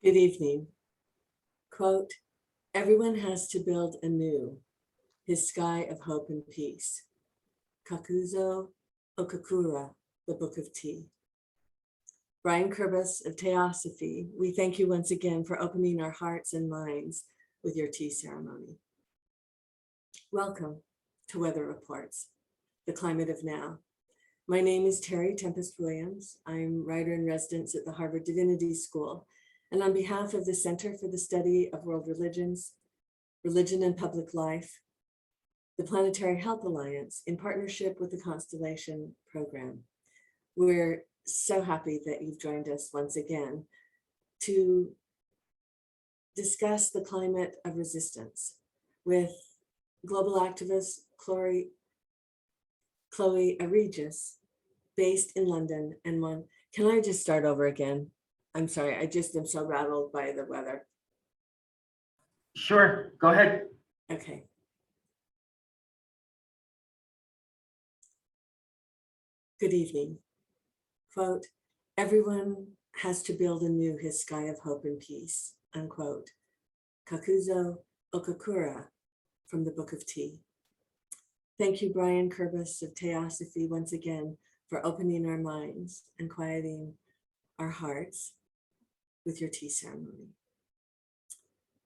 Good evening. Quote, everyone has to build anew his sky of hope and peace. Kakuzo Okakura, the Book of Tea. Brian Kurbas of Teosophy, we thank you once again for opening our hearts and minds with your tea ceremony. Welcome to Weather Reports, the climate of now. My name is Terry Tempest Williams. I'm writer in residence at the Harvard Divinity School. And on behalf of the Center for the Study of World Religions, Religion and Public Life, the Planetary Health Alliance, in partnership with the Constellation Program, we're so happy that you've joined us once again to discuss the climate of resistance with global activist Chloe Aregis, based in London. And can I just start over again? I'm sorry, I just am so rattled by the weather. Sure, go ahead. Okay. Good evening. Quote, everyone has to build anew his sky of hope and peace, unquote. Kakuzo Okakura from the Book of Tea. Thank you, Brian Kurbas of Teosophy, once again for opening our minds and quieting our hearts with your tea ceremony.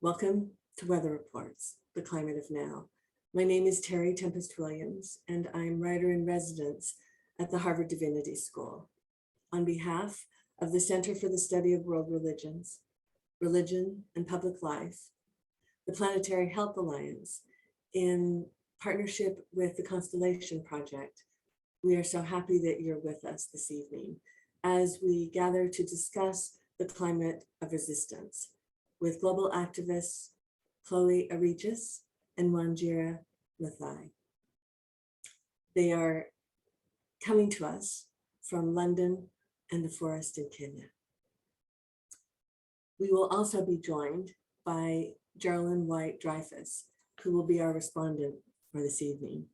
Welcome to Weather Reports, the climate of now. My name is Terry Tempest Williams, and I'm writer in residence at the Harvard Divinity School. On behalf of the Center for the Study of World Religions, Religion and Public Life, the Planetary Health Alliance, in partnership with the Constellation Project, we are so happy that you're with us this evening as we gather to discuss the climate of resistance with global activists Chloe Aregis and Wanjira Maathai. They are coming to us from London and the forest in Kenya. We will also be joined by Geraldine White Dreyfus, who will be our respondent for this evening.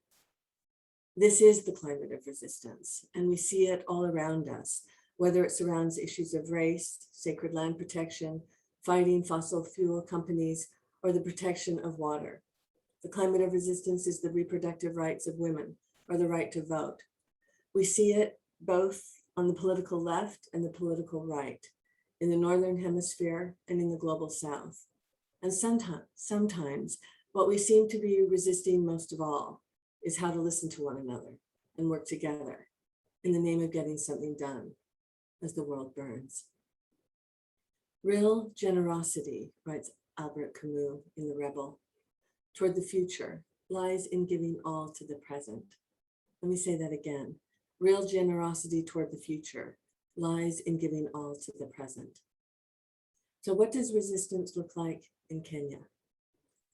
This is the climate of resistance, and we see it all around us, whether it surrounds issues of race, sacred land protection, fighting fossil fuel companies, or the protection of water. The climate of resistance is the reproductive rights of women, or the right to vote. We see it both on the political left and the political right, in the Northern Hemisphere and in the global South. And sometimes what we seem to be resisting most of all is how to listen to one another and work together in the name of getting something done as the world burns. Real generosity, writes Albert Camus in The Rebel, toward the future lies in giving all to the present. Let me say that again. Real generosity toward the future lies in giving all to the present. So what does resistance look like in Kenya?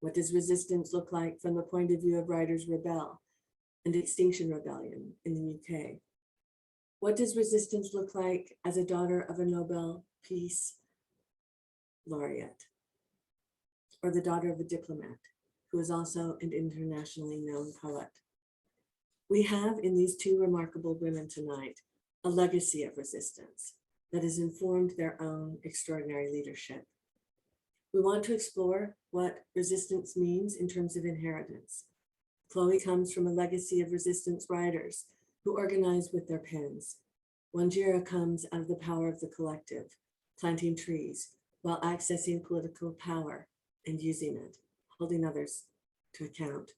What does resistance look like from the point of view of Riders Rebel and Extinction Rebellion in the UK? What does resistance look like as a daughter of a Nobel Peace Laureate, or the daughter of a diplomat who is also an internationally known poet? We have in these two remarkable women tonight a legacy of resistance that has informed their own extraordinary leadership. We want to explore what resistance means in terms of inheritance. Chloe comes from a legacy of resistance writers who organize with their pens. Wanjira comes out of the power of the collective, planting trees while accessing political power and using it, holding others to account.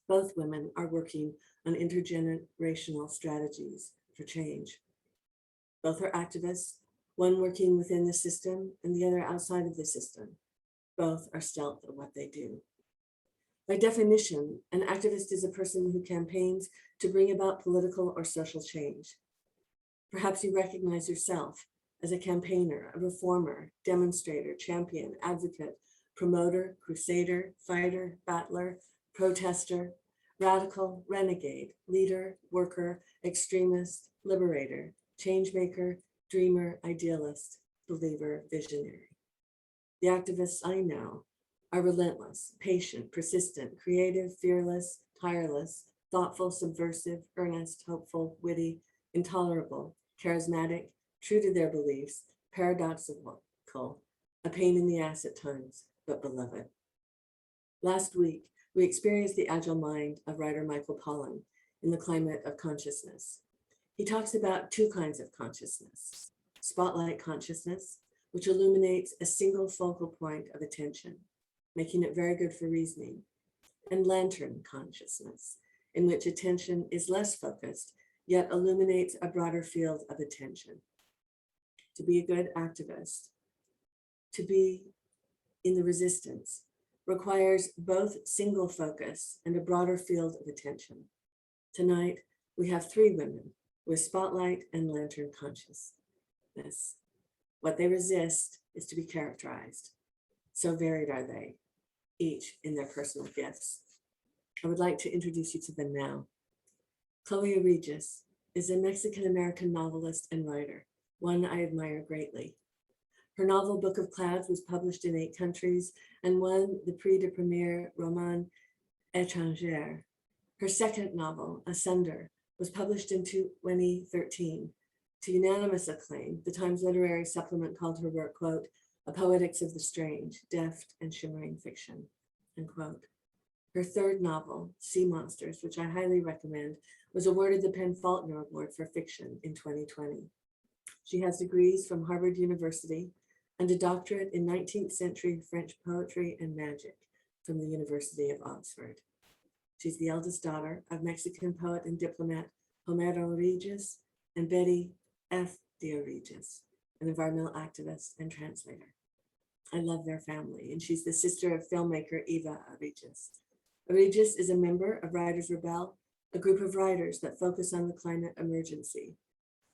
Both women are working on intergenerational strategies for change. Both are activists, one working within the system and the other outside of the system. Both are stealth at what they do. By definition, an activist is a person who campaigns to bring about political or social change. Perhaps you recognize yourself as a campaigner, a reformer, demonstrator, champion, advocate, promoter, crusader, fighter, battler, protester, radical, renegade, leader, worker, extremist, liberator, changemaker, dreamer, idealist, believer, visionary. The activists I know are relentless, patient, persistent, creative, fearless, tireless, thoughtful, subversive, earnest, hopeful, witty, intolerable, charismatic, true to their beliefs, paradoxical, Cole, a pain in the ass at times, but beloved. Last week, we experienced the agile mind of writer Michael Pollan in The Climate of Consciousness. He talks about two kinds of consciousness: spotlight consciousness, which illuminates a single focal point of attention, making it very good for reasoning, and lantern consciousness, in which attention is less focused, yet illuminates a broader field of attention. To be a good activist, to be in the resistance, requires both single focus and a broader field of attention. Tonight, we have three women with spotlight and lantern consciousness. What they resist is to be characterized. So varied are they, each in their personal gifts. I would like to introduce you to them now. Chloe Aregis is a Mexican-American novelist and writer, one I admire greatly. Her novel Book of Clouds was published in 8 countries and won the Prix de Premier Roman Étranger. Her second novel, Asunder, was published in 2013 to unanimous acclaim. The Times Literary Supplement called her work, quote, a poetics of the strange, deft and shimmering fiction, unquote. Her third novel, Sea Monsters, which I highly recommend, was awarded the PEN/Faulkner Award for Fiction in 2020. She has degrees from Harvard University and a doctorate in 19th century French poetry and magic from the University of Oxford. She's the eldest daughter of Mexican poet and diplomat Homero Aregis and Betty F. de Aregis, an environmental activist and translator. I love their family, and she's the sister of filmmaker Eva Aregis. Aregis is a member of Writers Rebel, a group of writers that focus on the climate emergency.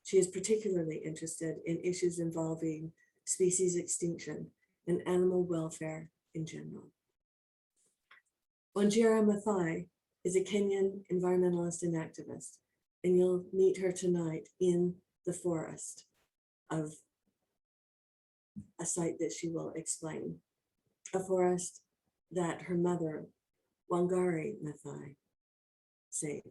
She is particularly interested in issues involving species extinction and animal welfare in general. Wanjira Maathai is a Kenyan environmentalist and activist, and you'll meet her tonight in the forest of a site that she will explain, a forest that her mother, Wangari Maathai, saved.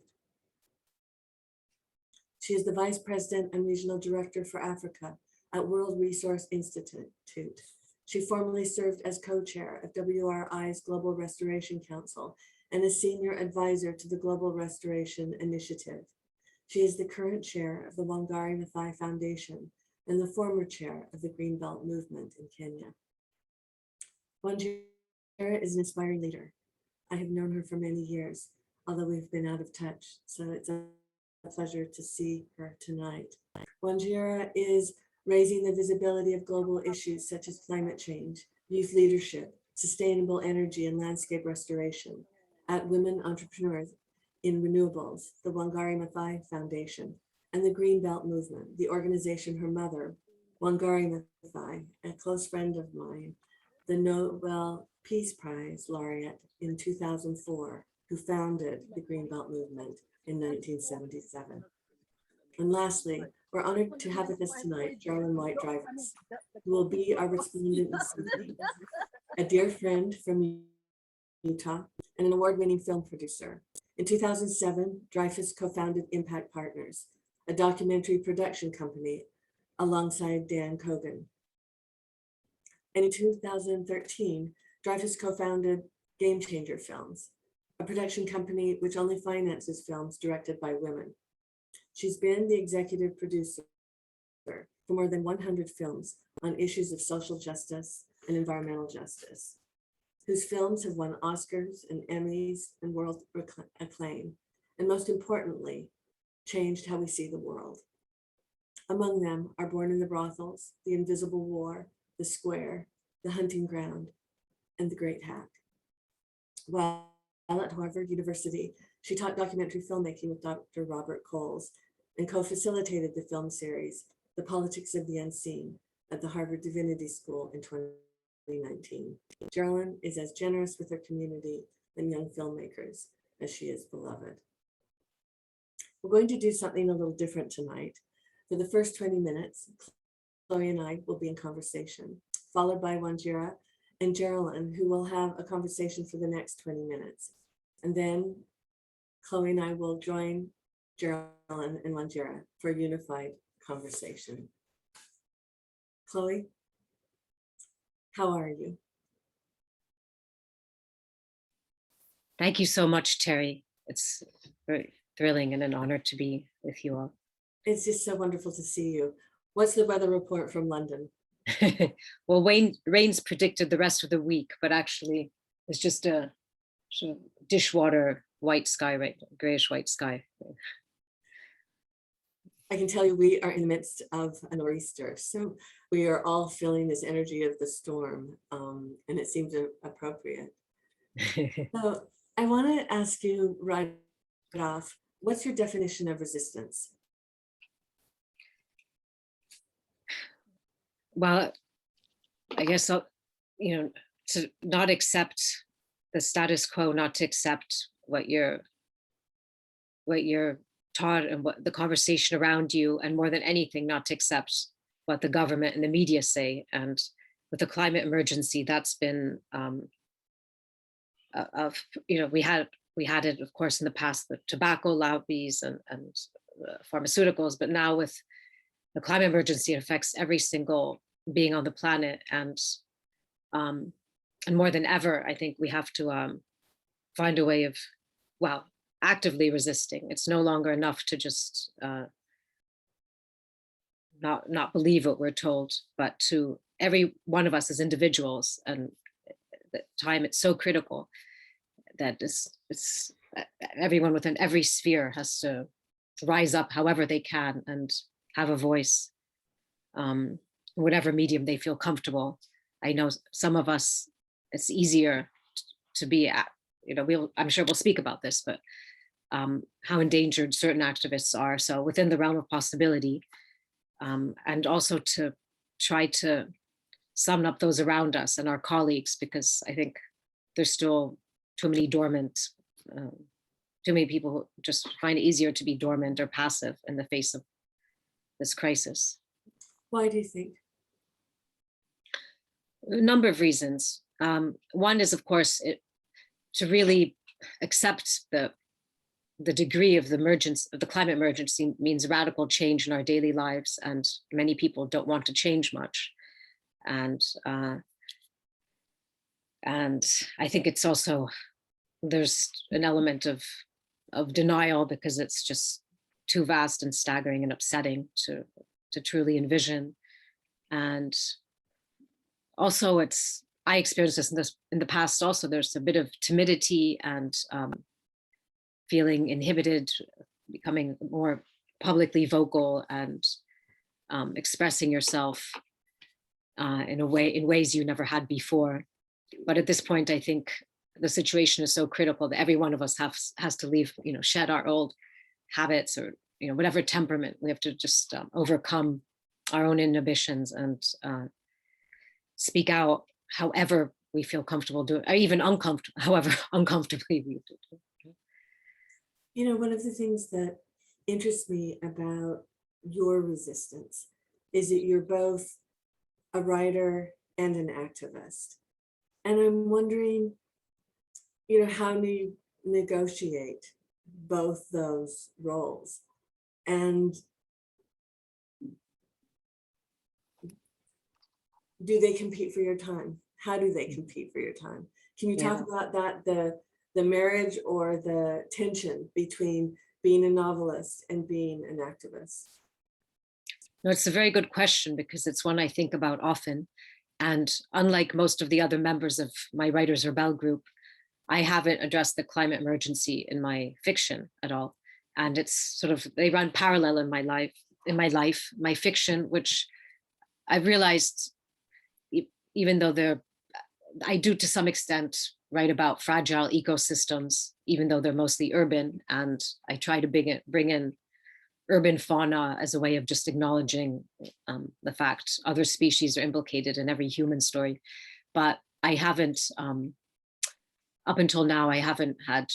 She is the Vice President and Regional Director for Africa at World Resource Institute. She formerly served as co-chair of WRI's Global Restoration Council and a senior advisor to the Global Restoration Initiative. She is the current chair of the Wangari Maathai Foundation and the former chair of the Greenbelt Movement in Kenya. Wanjira is an inspiring leader. I have known her for many years, although we've been out of touch, so it's a pleasure to see her tonight. Wanjira is raising the visibility of global issues such as climate change, youth leadership, sustainable energy and landscape restoration at Women Entrepreneurs in Renewables, the Wangari Maathai Foundation, and the Greenbelt Movement, the organization her mother, Wangari Maathai, a close friend of mine, the Nobel Peace Prize laureate in 2004, who founded the Greenbelt Movement in 1977. And lastly, we're honored to have with us tonight Jarlyn White-Dreyfuss, who will be our respondent this evening, a dear friend from Utah and an award-winning film producer. In 2007, Dreyfuss co-founded Impact Partners, a documentary production company alongside Dan Kogan. And in 2013, Dreyfuss co-founded Game Changer Films, a production company which only finances films directed by women. She's been the executive producer for more than 100 films on issues of social justice and environmental justice, whose films have won Oscars and Emmys and world acclaim, and most importantly, changed how we see the world. Among them are Born in the Brothels, The Invisible War, The Square, The Hunting Ground, and The Great Hack. While at Harvard University, she taught documentary filmmaking with Dr. Robert Coles and co-facilitated the film series, The Politics of the Unseen, at the Harvard Divinity School in 2019. Jarlyn is as generous with her community and young filmmakers as she is beloved. We're going to do something a little different tonight. For the first 20 minutes, Chloe and I will be in conversation, followed by Wanjira and Jarlyn, who will have a conversation for the next 20 minutes. And then Chloe and I will join Jarlyn and Wanjira for a unified conversation. Chloe? How are you? Thank you so much, Terry. It's very thrilling and an honor to be with you all. It's just so wonderful to see you. What's the weather report from London? Well, rain's predicted the rest of the week, but actually it's just a sort of dishwater white sky, right? Grayish white sky. I can tell you we are in the midst of a nor'easter, so we are all feeling this energy of the storm, and it seems appropriate. So I want to ask you right off, what's your definition of resistance? Well, I guess to not accept the status quo, not to accept what you're taught and what the conversation around you, and more than anything, not to accept what the government and the media say. And with the climate emergency, that's been we had it, of course, in the past, the tobacco lobbies and pharmaceuticals, but now with the climate emergency, it affects every single being on the planet, and more than ever, I think we have to find a way of, well, actively resisting. It's no longer enough to just not believe what we're told, but to every one of us as individuals. And the time, it's so critical that it's everyone within every sphere has to rise up however they can and have a voice, whatever medium they feel comfortable. I know some of us, it's easier to be at, I'm sure we'll speak about this, but how endangered certain activists are. So within the realm of possibility, and also to try to sum up those around us and our colleagues, because I think there's still too many dormant, too many people who just find it easier to be dormant or passive in the face of this crisis. Why do you think? A number of reasons. One is, of course, to really accept the degree of the climate emergency means radical change in our daily lives, and many people don't want to change much. And I think it's also, there's an element of denial, because it's just too vast and staggering and upsetting to truly envision. And also, I experienced this in the past also. There's a bit of timidity and feeling inhibited, becoming more publicly vocal and expressing yourself in ways you never had before. But at this point, I think the situation is so critical that every one of us has to leave, shed our old habits, or whatever temperament. We have to just overcome our own inhibitions and speak out however we feel comfortable doing, or even uncomfortable, however uncomfortably we do. One of the things that interests me about your resistance is that you're both a writer and an activist. And I'm wondering, how do you negotiate both those roles? And do they compete for your time? How do they compete for your time? Can you talk about that, the marriage or the tension between being a novelist and being an activist? No, it's a very good question, because it's one I think about often. And unlike most of the other members of my Writers Rebel group, I haven't addressed the climate emergency in my fiction at all. And it's sort of, they run parallel in my life. My fiction, which I've realized, even though I do to some extent write about fragile ecosystems, even though they're mostly urban, and I try to bring in urban fauna as a way of just acknowledging the fact other species are implicated in every human story. But I haven't, up until now, I haven't had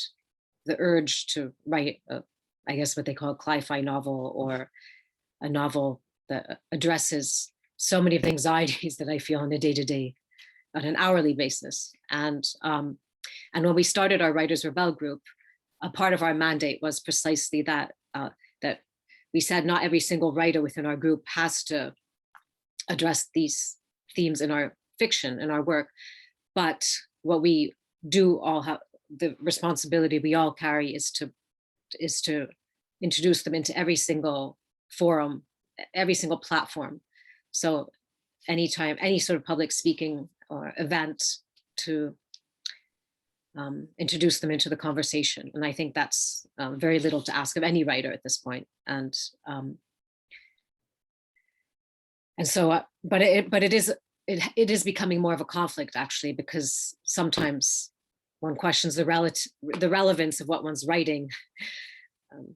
the urge to write, I guess what they call a cli-fi novel, or a novel that addresses so many of the anxieties that I feel on a day-to-day, on an hourly basis. And when we started our Writers Rebel group, a part of our mandate was precisely that, that we said not every single writer within our group has to address these themes in our fiction in our work. But what we do all have, the responsibility we all carry is to introduce them into every single forum, every single platform. So anytime, any sort of public speaking or event, to introduce them into the conversation. And I think that's very little to ask of any writer at this point. And so, but it is becoming more of a conflict, actually, because sometimes one questions the relevance of what one's writing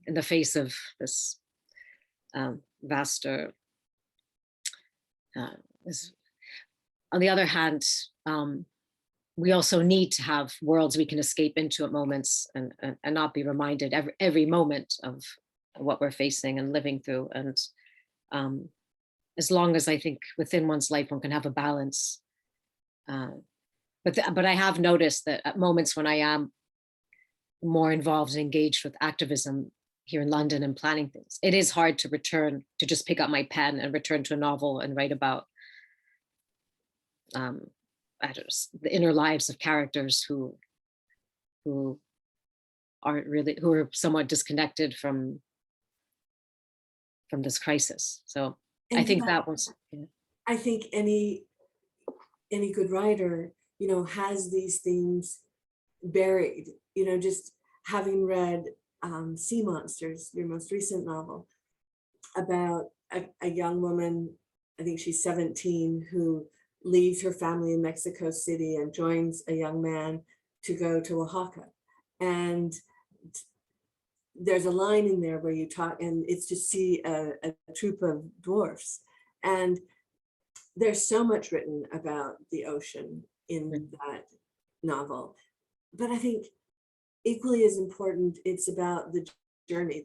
in the face of this vaster. On the other hand, we also need to have worlds we can escape into at moments, and not be reminded every moment of what we're facing and living through. And as long as, I think, within one's life, one can have a balance. But I have noticed that at moments when I am more involved and engaged with activism here in London and planning things, it is hard to return, to just pick up my pen and return to a novel and write about the inner lives of characters who are somewhat disconnected from this crisis. So And I think yeah, that was, yeah. I think any good writer, has these themes buried, just having read Sea Monsters, your most recent novel, about a young woman, I think she's 17, who leaves her family in Mexico City and joins a young man to go to Oaxaca. And there's a line in there where you talk, and it's to see a troop of dwarfs. And there's so much written about the ocean in that novel. But I think equally as important, it's about the journey,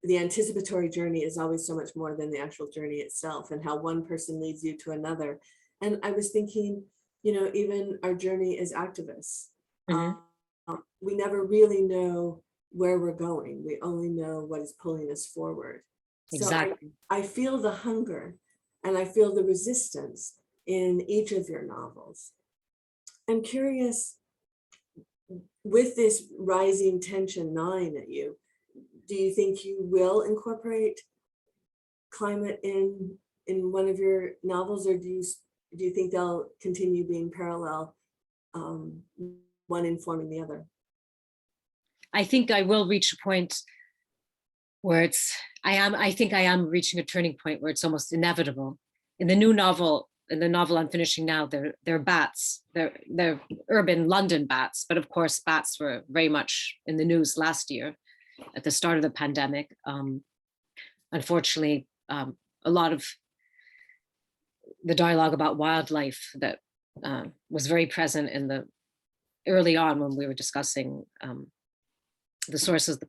the anticipatory journey is always so much more than the actual journey itself, and how one person leads you to another. And I was thinking, even our journey as activists, Mhm. we never really know where we're going. We only know what is pulling us forward. So Exactly. I feel the hunger and I feel the resistance in each of your novels. I'm curious, with this rising tension gnawing at you, do you think you will incorporate climate in one of your novels, or do you think they'll continue being parallel, one informing the other? I think I will reach a point where I think I am reaching a turning point where it's almost inevitable. In the novel I'm finishing now, they're bats. They're urban London bats, but of course bats were very much in the news last year at the start of the pandemic. Unfortunately, a lot of the dialogue about wildlife that was very present early on when we were discussing the sources,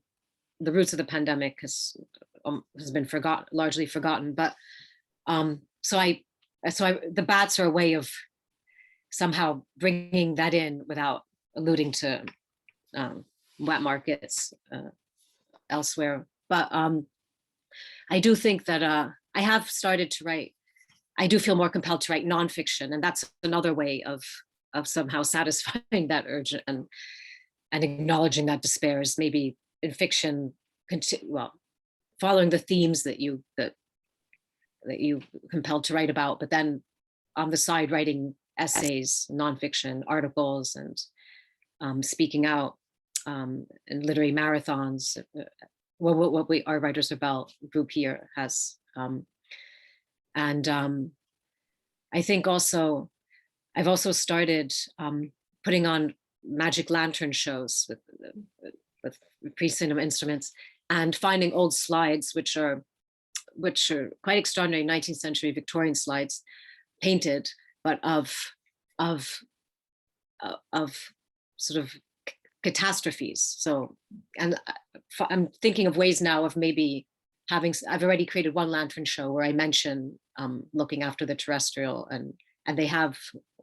the roots of the pandemic has been largely forgotten. But the bats are a way of somehow bringing that in without alluding to wet markets elsewhere. But I do think that I have started to write. I do feel more compelled to write nonfiction, and that's another way of somehow satisfying that urge and acknowledging that despair is maybe in fiction, following the themes that you compelled to write about, but then on the side writing essays, nonfiction articles, and speaking out in literary marathons. What our Writers Rebel group here has, and I think also I've also started putting on magic lantern shows with pre-cinema instruments, and finding old slides which are quite extraordinary 19th century Victorian slides, painted, but of sort of catastrophes. So, and I'm thinking of ways now of maybe I've already created one lantern show where I mention looking after the terrestrial, and they have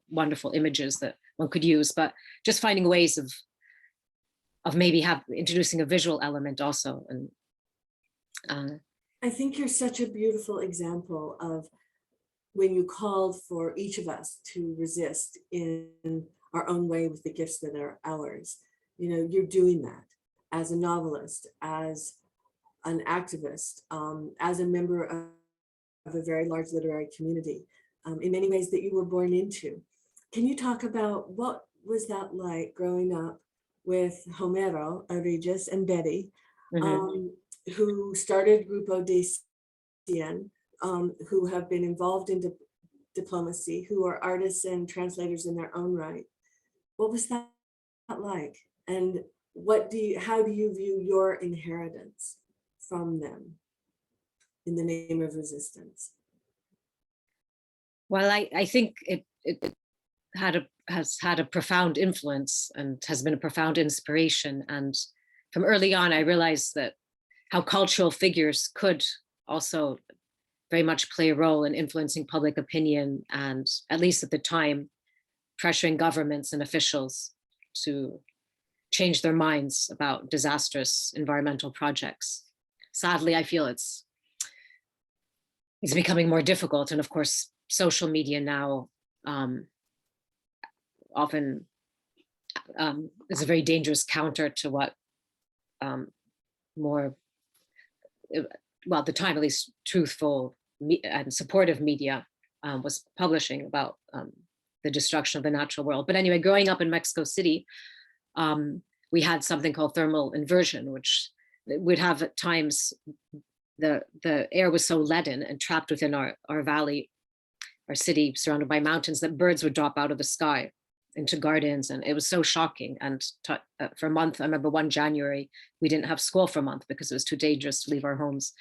wonderful images that one could use, but just finding ways of maybe introducing a visual element also. And. I think you're such a beautiful example of when you called for each of us to resist in our own way with the gifts that are ours. You're doing that as a novelist, as an activist, as a member of a very large literary community, in many ways that you were born into. Can you talk about what was that like growing up with Homero, Regis, and Betty, Mhm. who started Grupo de Cien, who have been involved in diplomacy, who are artists and translators in their own right? What was that like? And how do you view your inheritance from them in the name of resistance? Well, I think it has had a profound influence and has been a profound inspiration. And from early on, I realized that how cultural figures could also very much play a role in influencing public opinion and, at least at the time, pressuring governments and officials to change their minds about disastrous environmental projects. Sadly, I feel it's becoming more difficult. And of course, social media now um, often is a very dangerous counter to what um, more, well, at the time at least, truthful and supportive media was publishing about the destruction of the natural world. But anyway, growing up in Mexico City, we had something called thermal inversion, which would have at times the air was so leaden and trapped within our valley, our city surrounded by mountains, that birds would drop out of the sky into gardens. And it was so shocking. And for a month, I remember one January, we didn't have school for a month because it was too dangerous to leave our homes.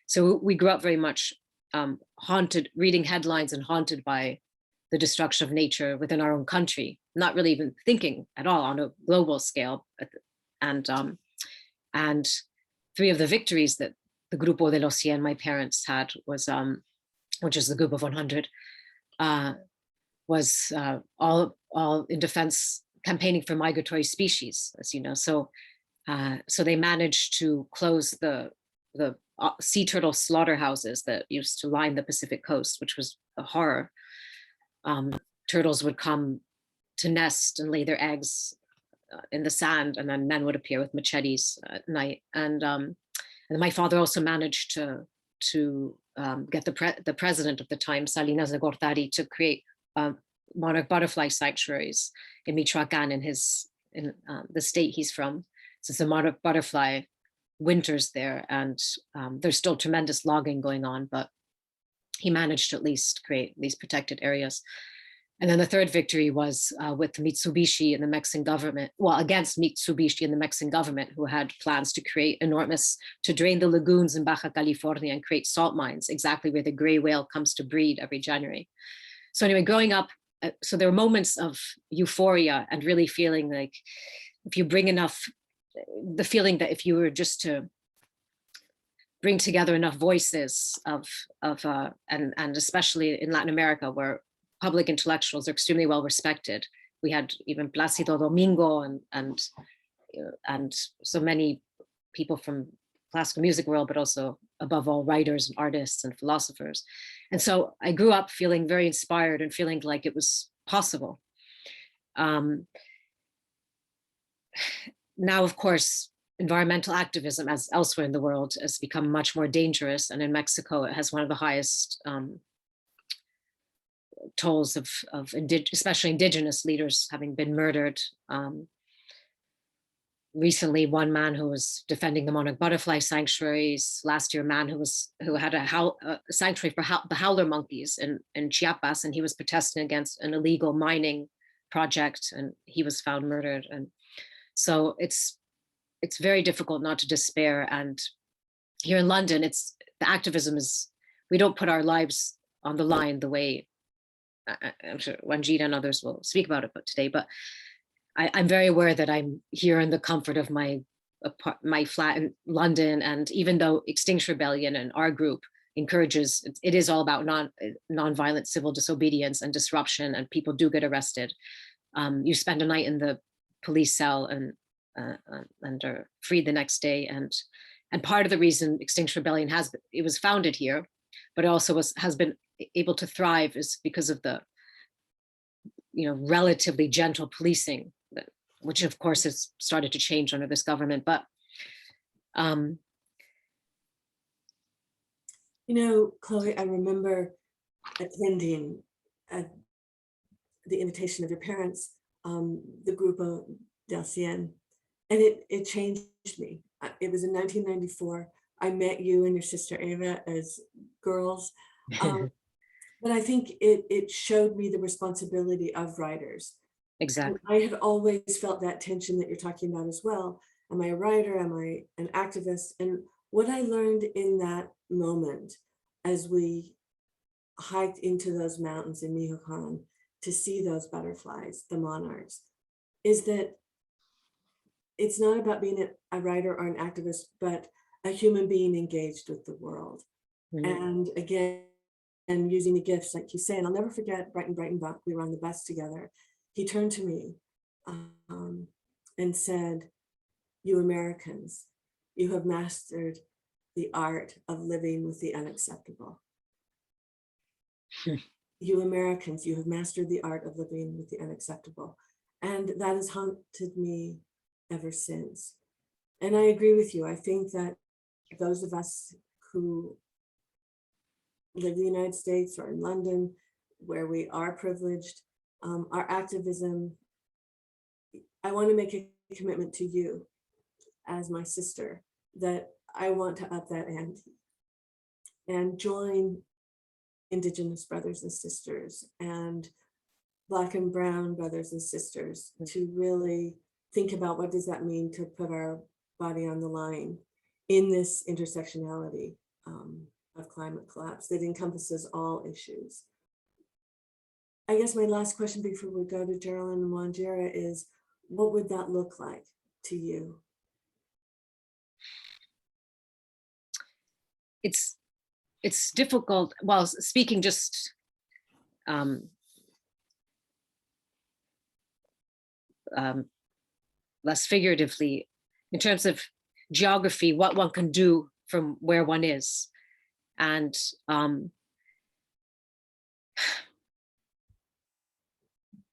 So we grew up very much haunted, reading headlines and haunted by the destruction of nature within our own country, not really even thinking at all on a global scale. And three of the victories that the Grupo de los Cien, my parents had, was which is the group of 100, was all in defense, campaigning for migratory species, as you know. So they managed to close the sea turtle slaughterhouses that used to line the Pacific coast, which was a horror. Turtles would come to nest and lay their eggs in the sand, and then men would appear with machetes at night. And my father also managed to get the president of the time, Salinas de Gortari, to create monarch butterfly sanctuaries in Michoacan, in the state he's from. So the monarch butterfly winters there, and there's still tremendous logging going on, but he managed to at least create these protected areas. And then the third victory was with Mitsubishi and the Mexican government, well, against Mitsubishi and the Mexican government, who had plans to to drain the lagoons in Baja California and create salt mines, exactly where the gray whale comes to breed every January. So anyway, growing up, so there were moments of euphoria and really feeling like, if you bring enough, the feeling that if you were just to bring together enough voices and especially in Latin America, where public intellectuals are extremely well respected. We had even Plácido Domingo and so many people from classical music world, but also above all writers and artists and philosophers. And so I grew up feeling very inspired and feeling like it was possible. Now, of course, environmental activism, as elsewhere in the world, has become much more dangerous. And in Mexico, it has one of the highest tolls of especially indigenous leaders having been murdered. Recently, one man who was defending the monarch butterfly sanctuaries. Last year, a man who had a sanctuary for the howler monkeys in Chiapas, and he was protesting against an illegal mining project, and he was found murdered. And so it's very difficult not to despair. And here in London, the activism is, we don't put our lives on the line the way I'm sure Wanjita and others will speak about it today, but I'm very aware that I'm here in the comfort of my flat in London. And even though Extinction Rebellion and our group encourages, it is all about non-violent civil disobedience and disruption, and people do get arrested. You spend a night in the police cell and are freed the next day. And part of the reason Extinction Rebellion it was founded here, but it also has been able to thrive is because of the, relatively gentle policing, which of course has started to change under this government. But Chloe, I remember attending at the invitation of your parents, the Grupo del Cien, and it changed me. It was in 1994. I met you and your sister Ava as girls. But I think it showed me the responsibility of writers. exactly. And I had always felt that tension that you're talking about as well. Am I a writer? Am I an activist? And what I learned in that moment as we hiked into those mountains in Michoacan to see those butterflies, the monarchs, is that it's not about being a writer or an activist, but a human being engaged with the world. And again, and using the gifts, like you say, and I'll never forget Brighton Breitenbach, we were on the bus together. He turned to me and said, "You Americans, you have mastered the art of living with the unacceptable." You Americans, you have mastered the art of living with the unacceptable. And that has haunted me ever since. And I agree with you. I think that those of us who live in the United States or in London, where we are privileged, our activism, I want to make a commitment to you as my sister that I want to up that ante and join Indigenous brothers and sisters and Black and Brown brothers and sisters to really think about what does that mean to put our body on the line in this intersectionality of climate collapse that encompasses all issues. I guess my last question before we go to Geraldine and Wanjira is, what would that look like to you? It's difficult. Well, speaking just less figuratively, in terms of geography, what one can do from where one is. And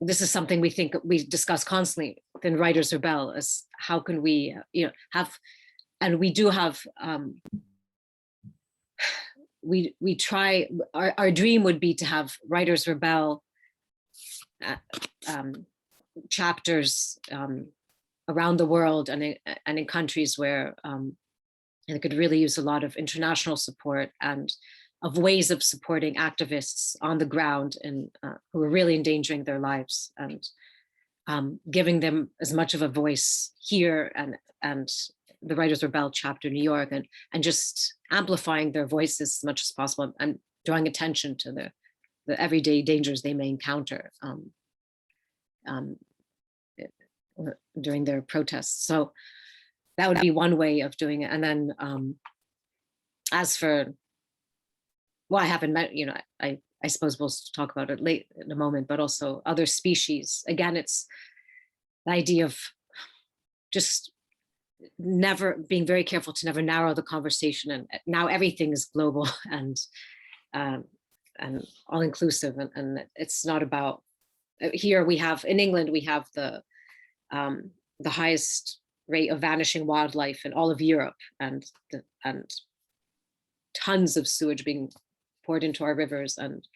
this is something we discuss constantly within Writers Rebel, as how can we, have, and we do have, we try, our dream would be to have Writers Rebel chapters around the world and in countries where it could really use a lot of international support and of ways of supporting activists on the ground and who are really endangering their lives, and giving them as much of a voice here and the Writers Rebel chapter in New York, and just amplifying their voices as much as possible and drawing attention to the everyday dangers they may encounter during their protests. So that would be one way of doing it. And then as for, well, I haven't met, I suppose we'll talk about it late in a moment, but also other species. Again, it's the idea of just never being very careful to never narrow the conversation. And now everything is global and all inclusive. And it's not about, here we have, in England, we have the highest rate of vanishing wildlife in all of Europe, and tons of sewage being poured into our rivers, and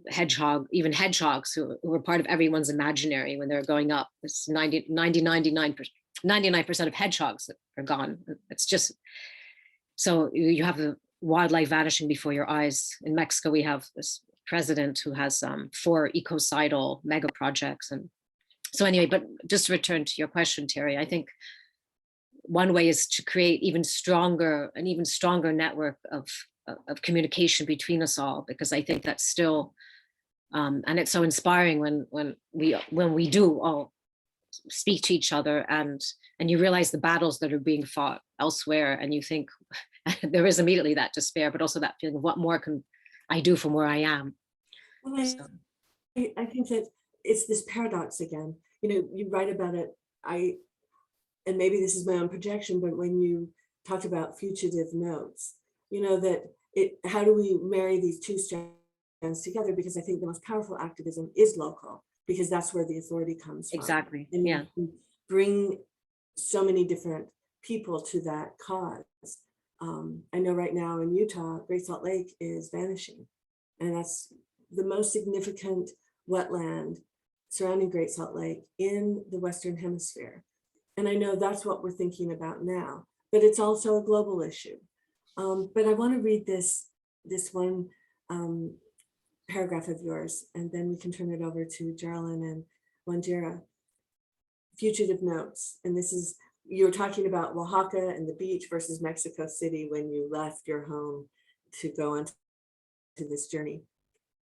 hedgehogs who were part of everyone's imaginary when they were growing up. It's 99% of hedgehogs that are gone. It's just, so you have the wildlife vanishing before your eyes. In Mexico, we have this president who has 4 ecocidal mega projects. And so anyway, but just to return to your question, Terry, I think one way is to create an even stronger network of communication between us all, because I think that's still, and it's so inspiring when we do all speak to each other, and you realize the battles that are being fought elsewhere, and you think there is immediately that despair, but also that feeling of what more can I do from where I am. Well, I think that it's this paradox again. You write about it. And maybe this is my own projection, but when you talked about fugitive notes, that how do we marry these two strands together? Because I think the most powerful activism is local, because that's where the authority comes from. Exactly. And Yeah. you bring so many different people to that cause. I know right now in Utah, Great Salt Lake is vanishing, and that's the most significant wetland surrounding Great Salt Lake in the Western Hemisphere. And I know that's what we're thinking about now, but it's also a global issue. But I want to read this one paragraph of yours, and then we can turn it over to Geraldine and Wanjira. Fugitive notes, and this is, you're talking about Oaxaca and the beach versus Mexico City when you left your home to go on to this journey.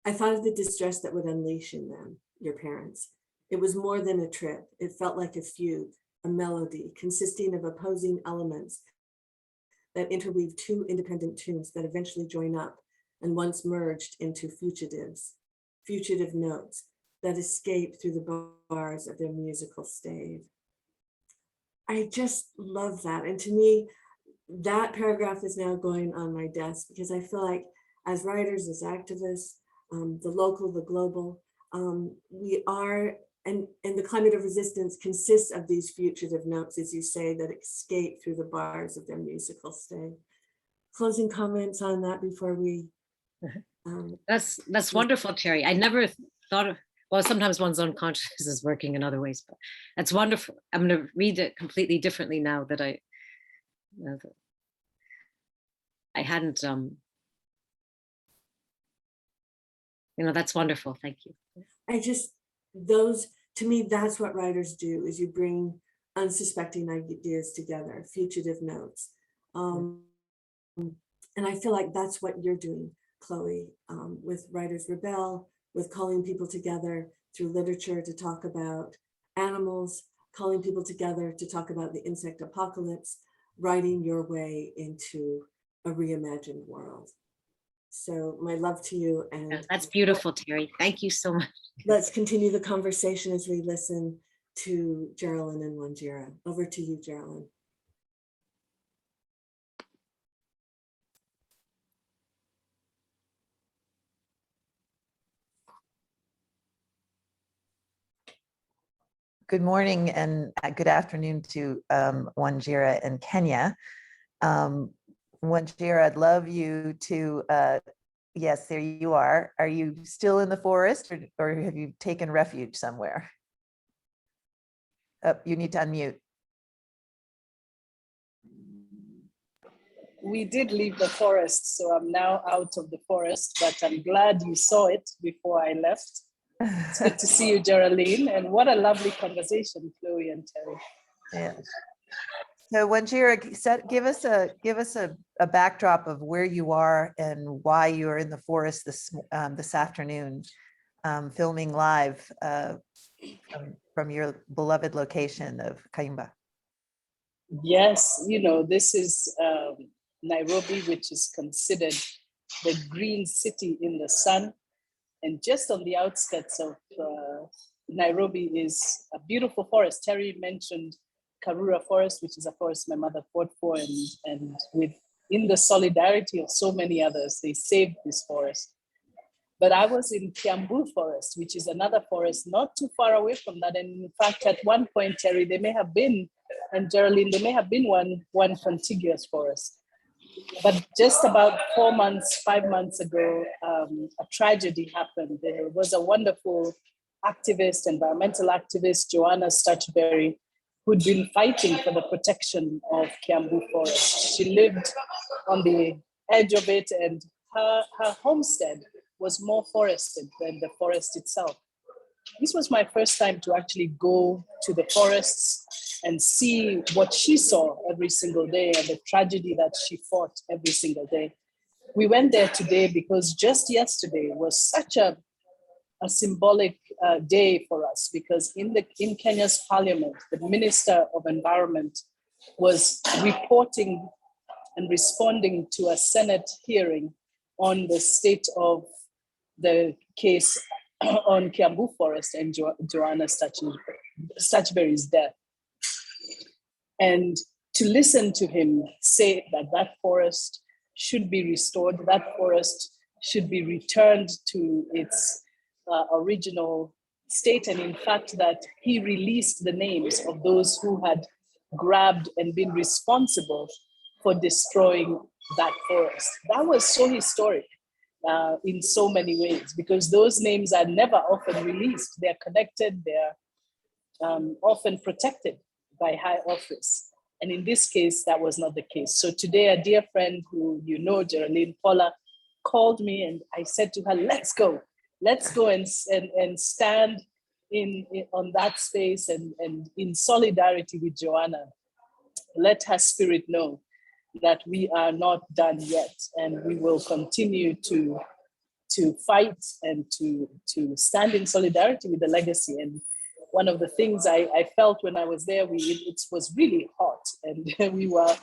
I thought of the distress that would unleash in them, your parents. It was more than a trip. It felt like a fugue, a melody consisting of opposing elements that interweave two independent tunes that eventually join up and once merged into fugitives, fugitive notes that escape through the bars of their musical stave. I just love that. And to me, that paragraph is now going on my desk, because I feel like as writers, as activists, the local, the global, we are, and the climate of resistance consists of these fugitive notes, as you say, that escape through the bars of their musical stay. Closing comments on that before we. That's wonderful, Terry. I never thought of, well, sometimes one's own consciousness is working in other ways, but that's wonderful. I'm going to read it completely differently now that I hadn't, that's wonderful. Thank you. To me, that's what writers do, is you bring unsuspecting ideas together, fugitive notes. And I feel like that's what you're doing, Chloe, with Writers Rebel, with calling people together through literature to talk about animals, calling people together to talk about the insect apocalypse, writing your way into a reimagined world. So my love to you. And that's beautiful, Terry. Thank you so much. Let's continue the conversation as we listen to Geraldine and Wanjira. Over to you, Geraldine. Good morning and good afternoon to Wanjira and Kenya. Wanjira, I'd love you to, yes, there you are. Are you still in the forest, or have you taken refuge somewhere? You need to unmute. We did leave the forest, so I'm now out of the forest, but I'm glad you saw it before I left. It's good to see you, Geraldine, and what a lovely conversation, Chloe and Terry. Yeah. So Wanjira, give us a backdrop of where you are and why you are in the forest this afternoon, filming live from your beloved location of Kayumba. Yes, this is Nairobi, which is considered the green city in the sun. And just on the outskirts of Nairobi is a beautiful forest. Terry mentioned Karura Forest, which is a forest my mother fought for, and in the solidarity of so many others, they saved this forest. But I was in Kiambu Forest, which is another forest not too far away from that. And in fact, at one point, Terry, they may have been, and Geraldine, there may have been one contiguous forest. But just about 5 months ago, a tragedy happened. There was a wonderful activist, environmental activist, Joanna Stutchberry, who'd been fighting for the protection of Kiambu Forest. She lived on the edge of it, and her homestead was more forested than the forest itself. This was my first time to actually go to the forests and see what she saw every single day and the tragedy that she fought every single day. We went there today because just yesterday was such a symbolic day for us, because in Kenya's parliament, the Minister of Environment was reporting and responding to a Senate hearing on the state of the case on Kiambu Forest and Joanna Stutchberry's death. And to listen to him say that forest should be restored. That forest should be returned to its original state. And in fact, that he released the names of those who had grabbed and been responsible for destroying that forest. That was so historic in so many ways, because those names are never often released. They're connected, they're often protected by high office. And in this case, that was not the case. So today, a dear friend who you know, Geraldine Paula, called me, and I said to her, let's go and stand on that space and in solidarity with Joanna. Let her spirit know that we are not done yet, and we will continue to fight and to stand in solidarity with the legacy. And one of the things I felt when I was there, it was really hot, and we were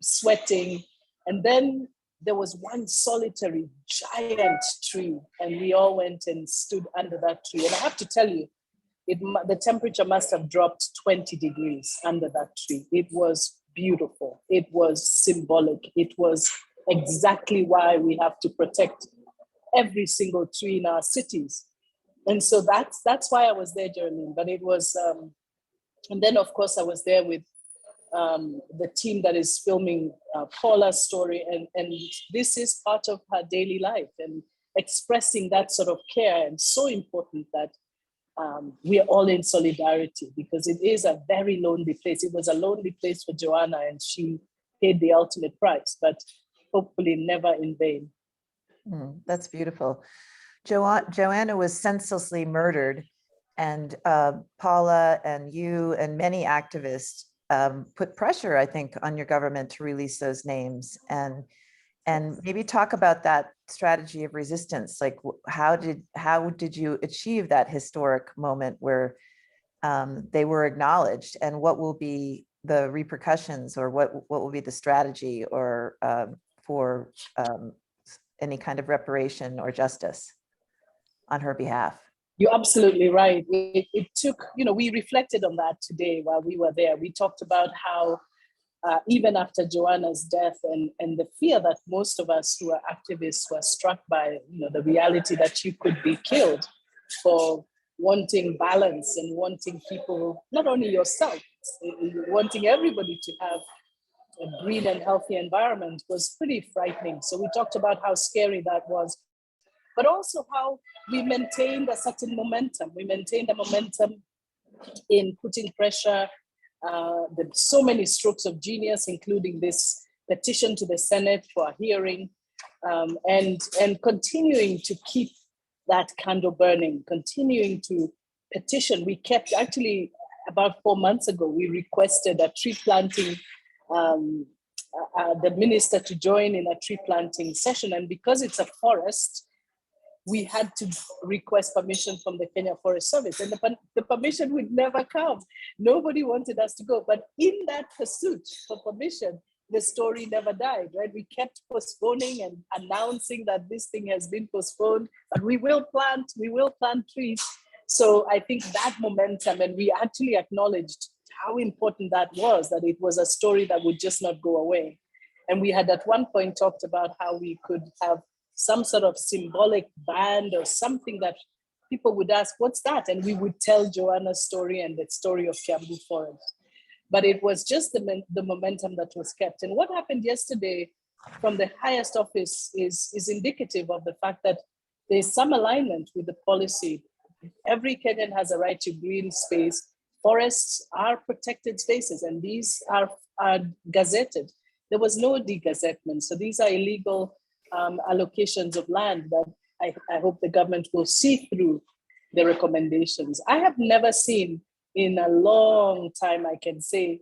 sweating. And then there was one solitary giant tree, and we all went and stood under that tree. And I have to tell you, the temperature must have dropped 20 degrees under that tree. It was beautiful. It was symbolic. It was exactly why we have to protect every single tree in our cities. And so that's why I was there, Geraldine. But it was, and then of course I was there with the team that is filming Paula's story, and this is part of her daily life, and expressing that sort of care. And so important that we are all in solidarity, because it is a very lonely place. It was a lonely place for Joanna, and she paid the ultimate price, but hopefully never in vain. That's beautiful. Joanna was senselessly murdered, and Paula and you and many activists put pressure, I think, on your government to release those names, and maybe talk about that strategy of resistance. Like, how did you achieve that historic moment where they were acknowledged, and what will be the repercussions, or what will be the strategy, or for any kind of reparation or justice on her behalf? You're absolutely right. It took, we reflected on that today while we were there. We talked about how even after Joanna's death, and the fear that most of us who are activists were struck by, the reality that you could be killed for wanting balance and wanting people, not only yourself, wanting everybody to have a green and healthy environment, was pretty frightening. So we talked about how scary that was, but also how we maintained a certain momentum. We maintained a momentum in putting pressure. There's so many strokes of genius, including this petition to the Senate for a hearing, and continuing to keep that candle burning, continuing to petition. We kept, actually, about 4 months ago, we requested a tree planting, the minister to join in a tree planting session. And because it's a forest, we had to request permission from the Kenya Forest Service, and the permission would never come. Nobody wanted us to go. But in that pursuit for permission, the story never died, right? We kept postponing and announcing that this thing has been postponed, but we will plant trees. So I think that momentum, and we actually acknowledged how important that was, that it was a story that would just not go away. And we had at one point talked about how we could have some sort of symbolic band or something that people would ask, what's that? And we would tell Joanna's story and the story of Kiambu Forest. But it was just the momentum that was kept. And what happened yesterday from the highest office is indicative of the fact that there's some alignment with the policy. Every Kenyan has a right to green space. Forests are protected spaces, and these are gazetted. There was no degazettement. So these are illegal allocations of land that I hope the government will see through the recommendations. I have never seen in a long time, I can say,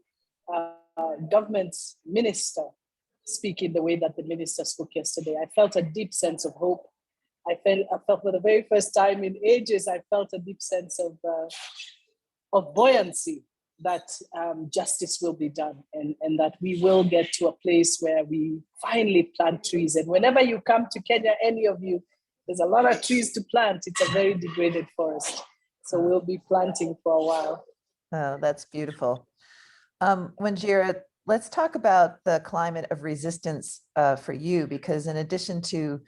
government minister speak in the way that the minister spoke yesterday. I felt a deep sense of hope. I felt for the very first time in ages, I felt a deep sense of buoyancy that justice will be done, and that we will get to a place where we finally plant trees. And whenever you come to Kenya, any of you, there's a lot of trees to plant. It's a very degraded forest. So we'll be planting for a while. Oh, that's beautiful. Wanjira, let's talk about the climate of resistance for you, because in addition to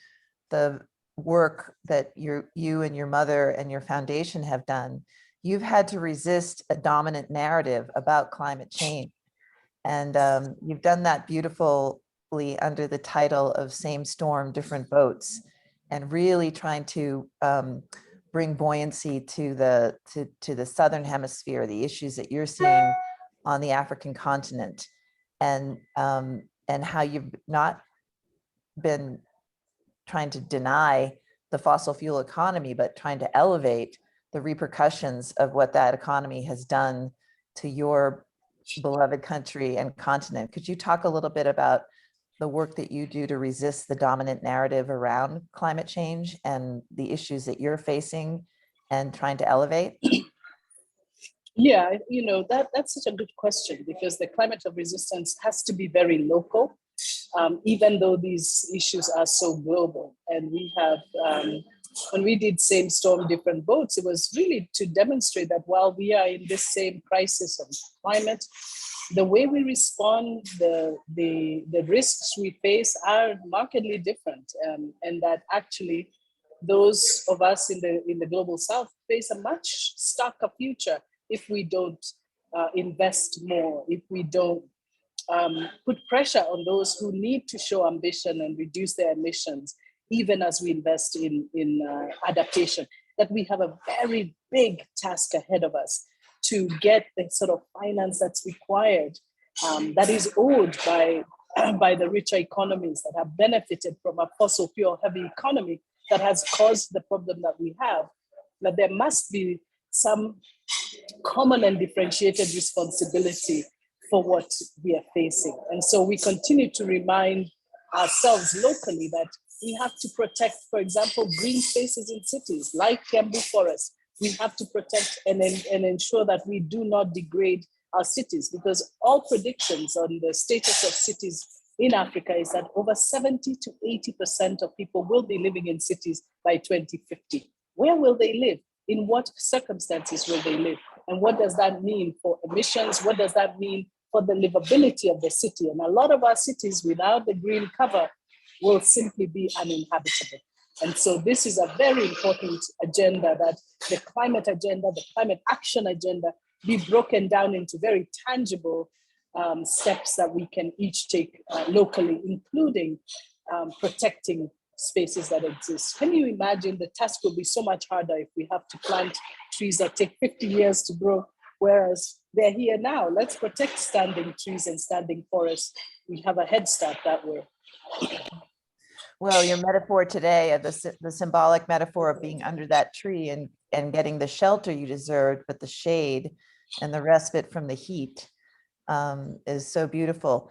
the work that you and your mother and your foundation have done, you've had to resist a dominant narrative about climate change. And you've done that beautifully under the title of Same Storm, Different Boats, and really trying to bring buoyancy to the Southern Hemisphere, the issues that you're seeing on the African continent, and how you've not been trying to deny the fossil fuel economy, but trying to elevate the repercussions of what that economy has done to your beloved country and continent. Could you talk a little bit about the work that you do to resist the dominant narrative around climate change and the issues that you're facing and trying to elevate? Yeah, that's such a good question, because the climate of resistance has to be very local, even though these issues are so global. And we have, when we did Same Storm, Different Boats, it was really to demonstrate that while we are in this same crisis of climate, the way we respond, the risks we face are markedly different, and that actually those of us in the global South face a much starker future if we don't invest more, if we don't put pressure on those who need to show ambition and reduce their emissions, even as we invest in adaptation, that we have a very big task ahead of us to get the sort of finance that's required, that is owed by the richer economies that have benefited from a fossil fuel heavy economy that has caused the problem that we have. That there must be some common and differentiated responsibility for what we are facing. And so we continue to remind ourselves locally that we have to protect, for example, green spaces in cities like Kiambu Forest. We have to protect and ensure that we do not degrade our cities, because all predictions on the status of cities in Africa is that over 70 to 80% of people will be living in cities by 2050. Where will they live? In what circumstances will they live? And what does that mean for emissions? What does that mean for the livability of the city? And a lot of our cities without the green cover will simply be uninhabitable. And so this is a very important agenda, that the climate agenda, the climate action agenda, be broken down into very tangible steps that we can each take locally, including protecting spaces that exist. Can you imagine the task will be so much harder if we have to plant trees that take 50 years to grow, whereas they're here now. Let's protect standing trees and standing forests. We have a head start that way. Well, your metaphor today, the symbolic metaphor of being under that tree and getting the shelter you deserved, but the shade and the respite from the heat is so beautiful.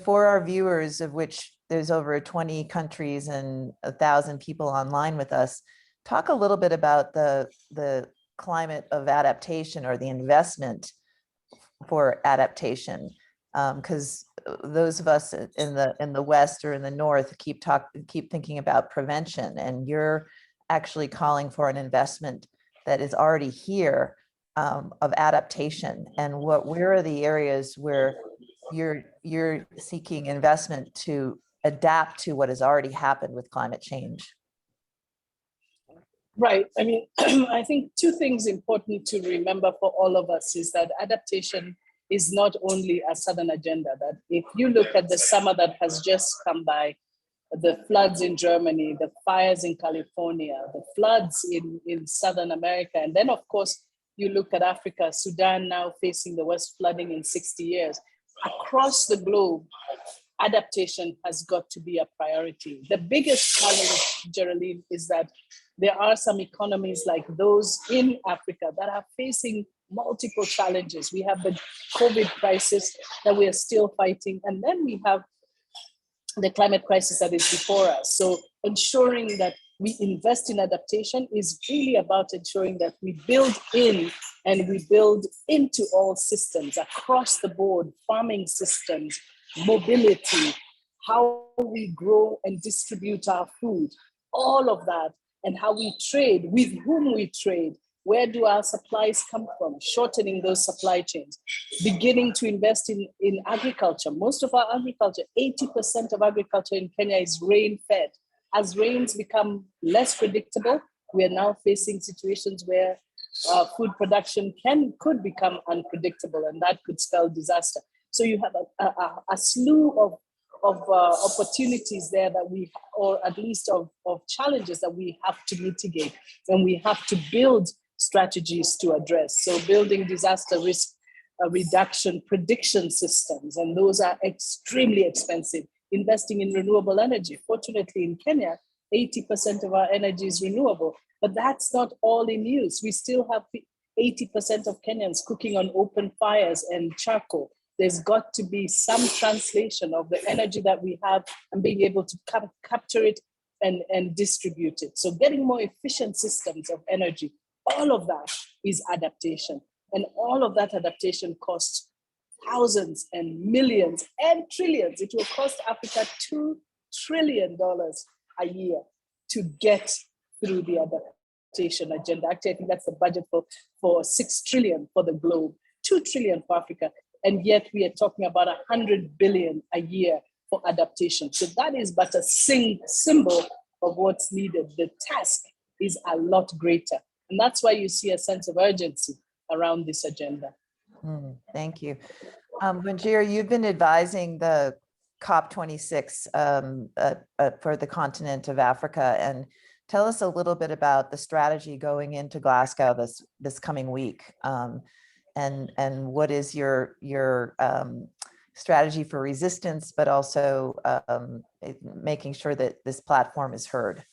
For our viewers, of which there's over 20 countries and 1,000 people online with us, talk a little bit about the climate of adaptation, or the investment for adaptation, because those of us in the West or in the North keep thinking about prevention, and you're actually calling for an investment that is already here of adaptation. And where are the areas where you're seeking investment to adapt to what has already happened with climate change? Right. I mean, I think two things important to remember for all of us is that adaptation is not only a Southern agenda. That if you look at the summer that has just come by, the floods in Germany, the fires in California, the floods in Southern America, and then of course, you look at Africa, Sudan now facing the worst flooding in 60 years. Across the globe, adaptation has got to be a priority. The biggest challenge, Geraldine, is that there are some economies like those in Africa that are facing multiple challenges. We have the COVID crisis that we are still fighting, and then we have the climate crisis that is before us. So ensuring that we invest in adaptation is really about ensuring that we build in and we build into all systems across the board, farming systems, mobility, how we grow and distribute our food, all of that, and how we trade, with whom we trade, Where do our supplies come from? Shortening those supply chains, beginning to invest in agriculture. Most of our agriculture, 80% of agriculture in Kenya is rain-fed. As rains become less predictable, we are now facing situations where food production could become unpredictable, and that could spell disaster. So you have a slew of opportunities there that we, or at least of challenges that we have to mitigate, and we have to build strategies to address. So building disaster risk reduction prediction systems, and those are extremely expensive. Investing in renewable energy. Fortunately, in Kenya, 80% of our energy is renewable, but that's not all in use. We still have 80% of Kenyans cooking on open fires and charcoal. There's got to be some translation of the energy that we have and being able to capture it and distribute it. So getting more efficient systems of energy, all of that is adaptation. And all of that adaptation costs thousands and millions and trillions. It will cost Africa $2 trillion a year to get through the adaptation agenda. Actually, I think that's the budget for 6 trillion for the globe, 2 trillion for Africa. And yet we are talking about 100 billion a year for adaptation. So that is but a symbol of what's needed. The task is a lot greater. And that's why you see a sense of urgency around this agenda. Thank you. Wanjira, you've been advising the COP26 for the continent of Africa, and tell us a little bit about the strategy going into Glasgow this coming week, and what is your strategy for resistance, but also making sure that this platform is heard.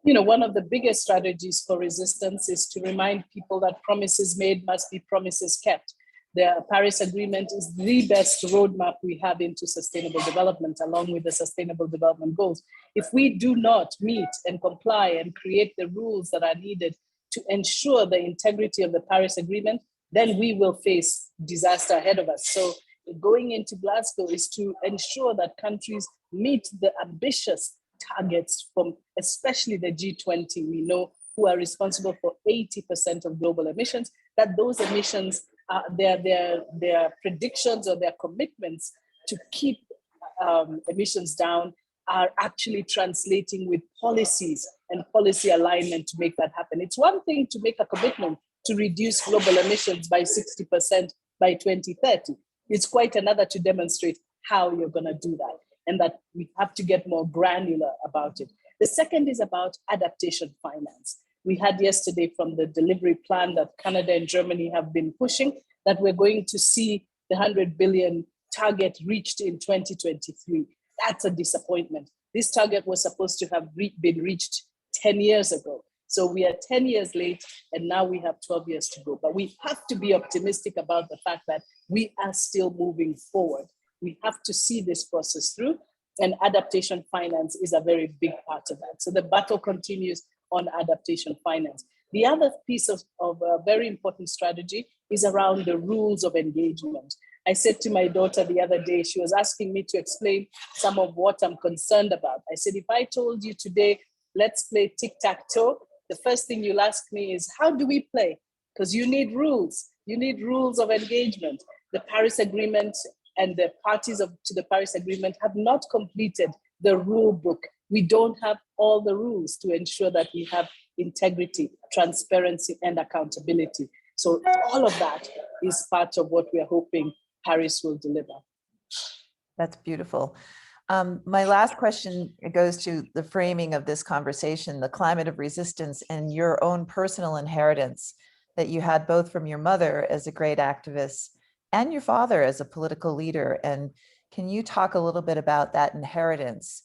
You know, one of the biggest strategies for resistance is to remind people that promises made must be promises kept. The Paris Agreement is the best roadmap we have into sustainable development, along with the Sustainable Development Goals. If we do not meet and comply and create the rules that are needed to ensure the integrity of the Paris Agreement, then we will face disaster ahead of us. So going into Glasgow is to ensure that countries meet the ambitious targets from especially the G20, we know, who are responsible for 80% of global emissions, that those emissions, their predictions or their commitments to keep emissions down are actually translating with policies and policy alignment to make that happen. It's one thing to make a commitment to reduce global emissions by 60% by 2030. It's quite another to demonstrate how you're going to do that, and that we have to get more granular about it. The second is about adaptation finance. We had yesterday from the delivery plan that Canada and Germany have been pushing that we're going to see the 100 billion target reached in 2023. That's a disappointment. This target was supposed to have been reached 10 years ago. So we are 10 years late, and now we have 12 years to go. But we have to be optimistic about the fact that we are still moving forward. We have to see this process through, and adaptation finance is a very big part of that. So the battle continues on adaptation finance. The other piece of a very important strategy is around the rules of engagement. I said to my daughter the other day, she was asking me to explain some of what I'm concerned about. I said, if I told you today, let's play tic-tac-toe, the first thing you'll ask me is, how do we play? Because you need rules. You need rules of engagement. The Paris Agreement and the parties to the Paris Agreement have not completed the rule book. We don't have all the rules to ensure that we have integrity, transparency, and accountability. So all of that is part of what we are hoping Paris will deliver. That's beautiful. My last question goes to the framing of this conversation, the climate of resistance and your own personal inheritance that you had both from your mother as a great activist and your father as a political leader. And can you talk a little bit about that inheritance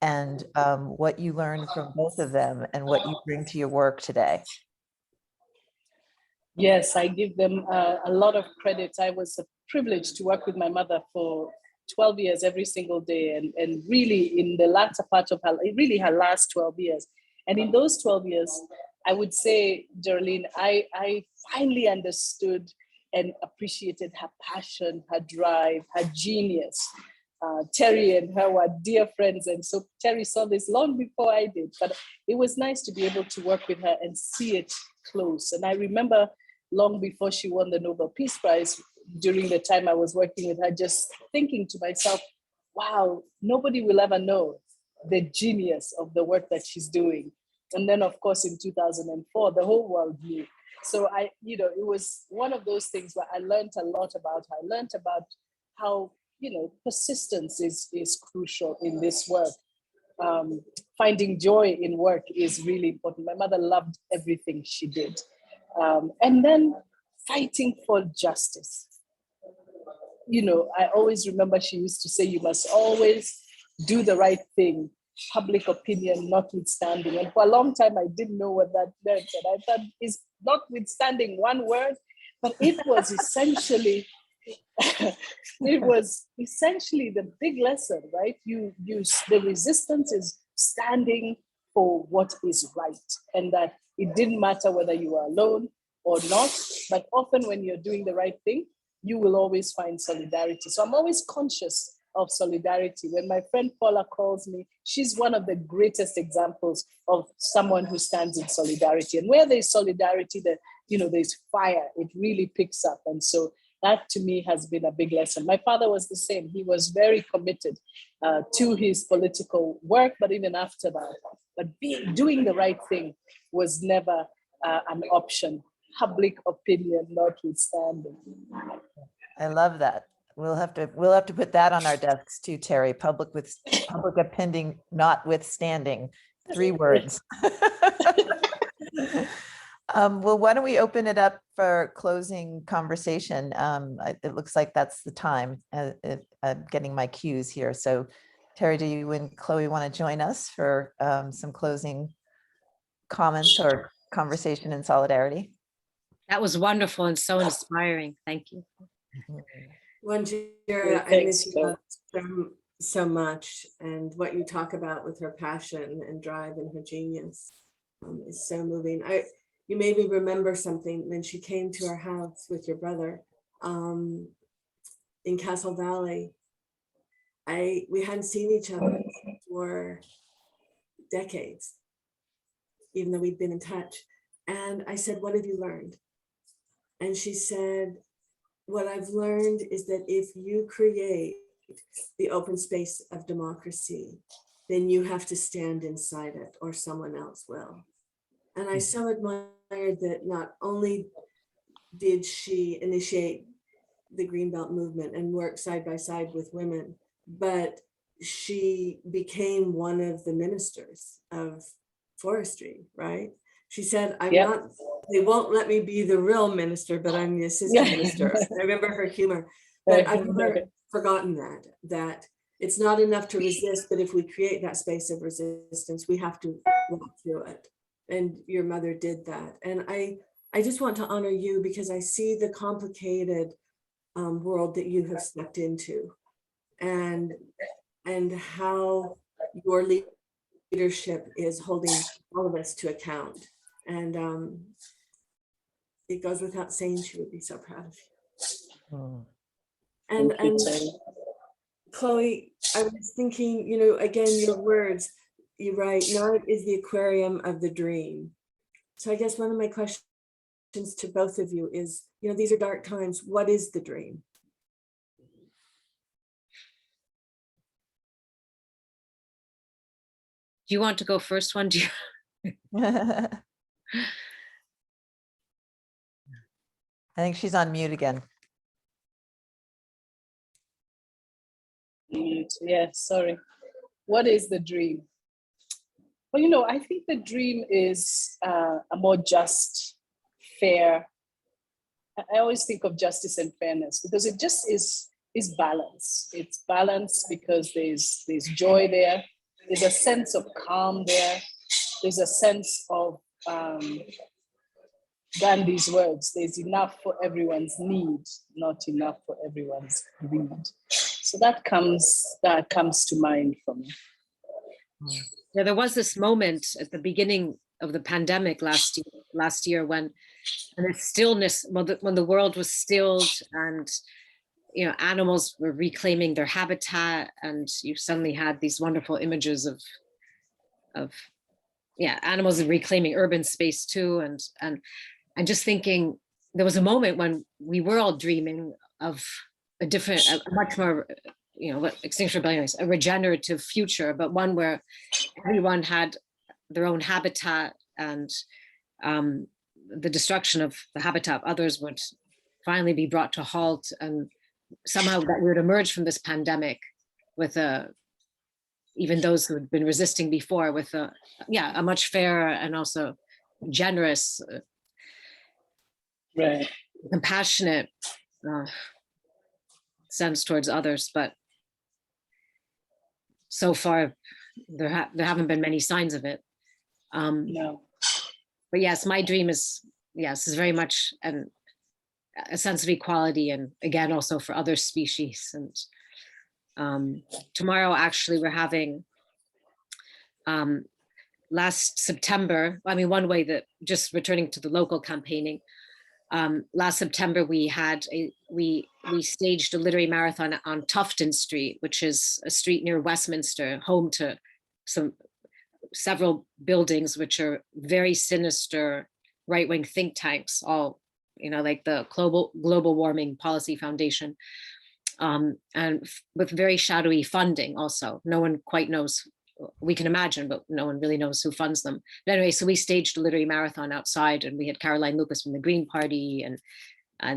and what you learned from both of them and what you bring to your work today? Yes, I give them a lot of credit. I was privileged to work with my mother for 12 years every single day, and really in the latter part of her last 12 years. And in those 12 years, I would say, Geraldine, I finally understood and appreciated her passion, her drive, her genius. Terry and her were dear friends. And so Terry saw this long before I did, but it was nice to be able to work with her and see it close. And I remember long before she won the Nobel Peace Prize, during the time I was working with her, just thinking to myself, wow, nobody will ever know the genius of the work that she's doing. And then, of course, in 2004, the whole world knew. So it was one of those things where I learned a lot about her. I learned about how, persistence is crucial in this work. Finding joy in work is really important. My mother loved everything she did. And then fighting for justice. I always remember she used to say, you must always do the right thing, public opinion notwithstanding. And for a long time, I didn't know what that meant. And I thought, is notwithstanding one word? But it was essentially, the big lesson, right? The resistance is standing for what is right, and that it didn't matter whether you were alone or not, but often when you're doing the right thing, you will always find solidarity. So I'm always conscious of solidarity. When my friend Paula calls me, she's one of the greatest examples of someone who stands in solidarity. And where there's solidarity, there's fire, it really picks up. And so that to me has been a big lesson. My father was the same. He was very committed to his political work, but even after that, doing the right thing was never an option. Public opinion notwithstanding. I love that. We'll have to put that on our desks too, Terry. Public opinion notwithstanding. 3 words. Well, why don't we open it up for closing conversation? It looks like that's the time. I'm getting my cues here. So Terry, do you and Chloe want to join us for some closing comments or conversation in solidarity? That was wonderful and so inspiring. Thank you. Wanjira, I miss you so much, and what you talk about with her passion and drive and her genius is so moving. You made me remember something when she came to our house with your brother in Castle Valley. We hadn't seen each other for decades, even though we'd been in touch. And I said, what have you learned? And she said, what I've learned is that if you create the open space of democracy, then you have to stand inside it or someone else will. And I so admired that not only did she initiate the Greenbelt movement and work side by side with women, but she became one of the ministers of forestry, right? She said, they won't let me be the real minister, but I'm the assistant minister. I remember her humor, but I've never forgotten that it's not enough to resist, but if we create that space of resistance, we have to walk through it. And your mother did that. And I just want to honor you because I see the complicated world that you have stepped into and how your leadership is holding all of us to account. And it goes without saying she would be so proud of you. And Chloe, I was thinking, again, your words, you write, "Nard is the aquarium of the dream." So I guess one of my questions to both of you is, these are dark times. What is the dream? Do you want to go first one? I think she's on mute again. Yeah, sorry. What is the dream? Well, I think the dream is a more just, fair. I always think of justice and fairness because it just is balance. It's balance because there's joy there. There's a sense of calm there. There's a sense of Gandhi's words, there's enough for everyone's need, not enough for everyone's greed. So that comes to mind for me. Yeah, there was this moment at the beginning of the pandemic last year when the stillness, when the world was stilled and animals were reclaiming their habitat, and you suddenly had these wonderful images of animals reclaiming urban space too. And just thinking, there was a moment when we were all dreaming of a much more, what Extinction Rebellion is, a regenerative future, but one where everyone had their own habitat, and the destruction of the habitat of others would finally be brought to halt, and somehow that we would emerge from this pandemic with even those who had been resisting before, with a much fairer and also generous, Right. compassionate sense towards others. But so far, there haven't been many signs of it. No. But yes, my dream is very much a sense of equality, and again, also for other species. And tomorrow, actually, we're having, last September, one way that, just returning to the local campaigning, last September we staged a literary marathon on Tufton Street, which is a street near Westminster, home to several buildings which are very sinister right-wing think tanks, all like the Global Warming Policy Foundation, and with very shadowy funding also. No one quite knows. We can imagine, but no one really knows who funds them. But anyway, so we staged a literary marathon outside, and we had Caroline Lucas from the Green Party, and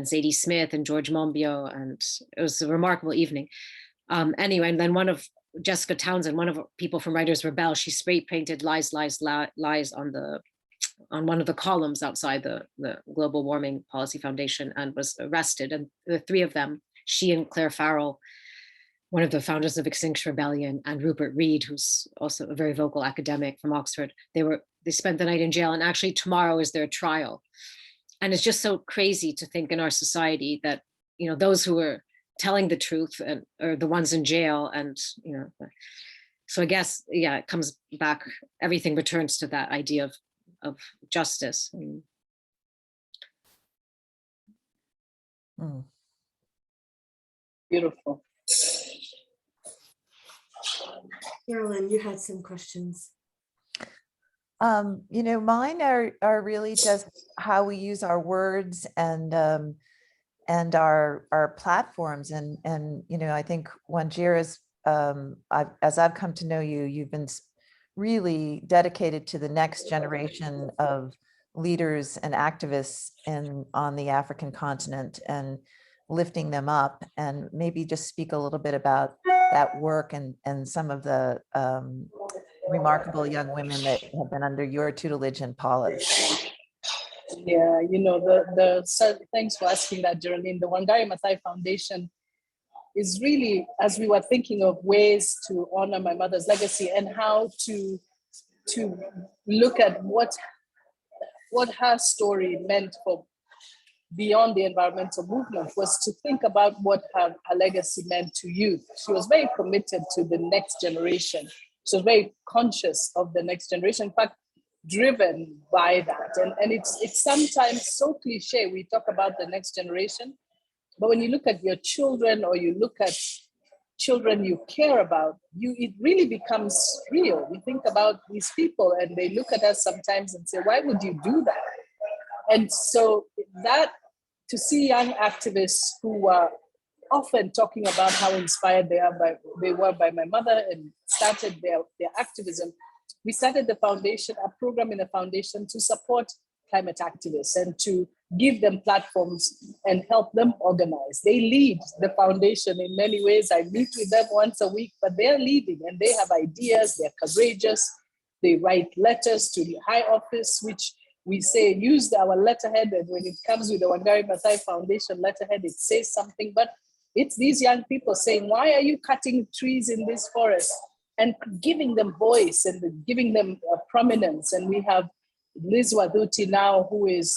Zadie Smith and George Monbiot, and it was a remarkable evening. Anyway, and then one of Jessica Townsend, one of people from Writers Rebel, she spray painted lies, lies, lies on one of the columns outside the Global Warming Policy Foundation, and was arrested. And the three of them, she and Claire Farrell, one of the founders of Extinction Rebellion, and Rupert Reed, who's also a very vocal academic from Oxford, they spent the night in jail, and actually tomorrow is their trial. And it's just so crazy to think in our society that, those who are telling the truth are the ones in jail. And, so I guess, it comes back, everything returns to that idea of justice. Beautiful. Carolyn, you had some questions. Mine are really just how we use our words and our platforms. And I think Wanjira's, as I've come to know you, you've been really dedicated to the next generation of leaders and activists on the African continent, and lifting them up. And maybe just speak a little bit about that work and some of the remarkable young women that have been under your tutelage in Paula's. Yeah, thanks for asking that, Geraldine. The Wangari Maathai Foundation is really, as we were thinking of ways to honor my mother's legacy and how to look at what her story meant for beyond the environmental movement, was to think about what her legacy meant to youth. She was very committed to the next generation. She was very conscious of the next generation, in fact, driven by that. And it's sometimes so cliche, we talk about the next generation, but when you look at your children, or you look at children you care about, it really becomes real. We think about these people and they look at us sometimes and say, why would you do that? And so that, to see young activists who are often talking about how inspired they were by my mother, and started their activism. We started the foundation, a program in the foundation to support climate activists and to give them platforms and help them organize. They lead the foundation in many ways. I meet with them once a week, but they're leading and they have ideas, they're courageous. They write letters to the high office, which we say, use our letterhead. And when it comes with the Wangari Maathai Foundation letterhead, it says something, but it's these young people saying, why are you cutting trees in this forest? And giving them voice and giving them prominence. And we have Liz Wadhuti now, who is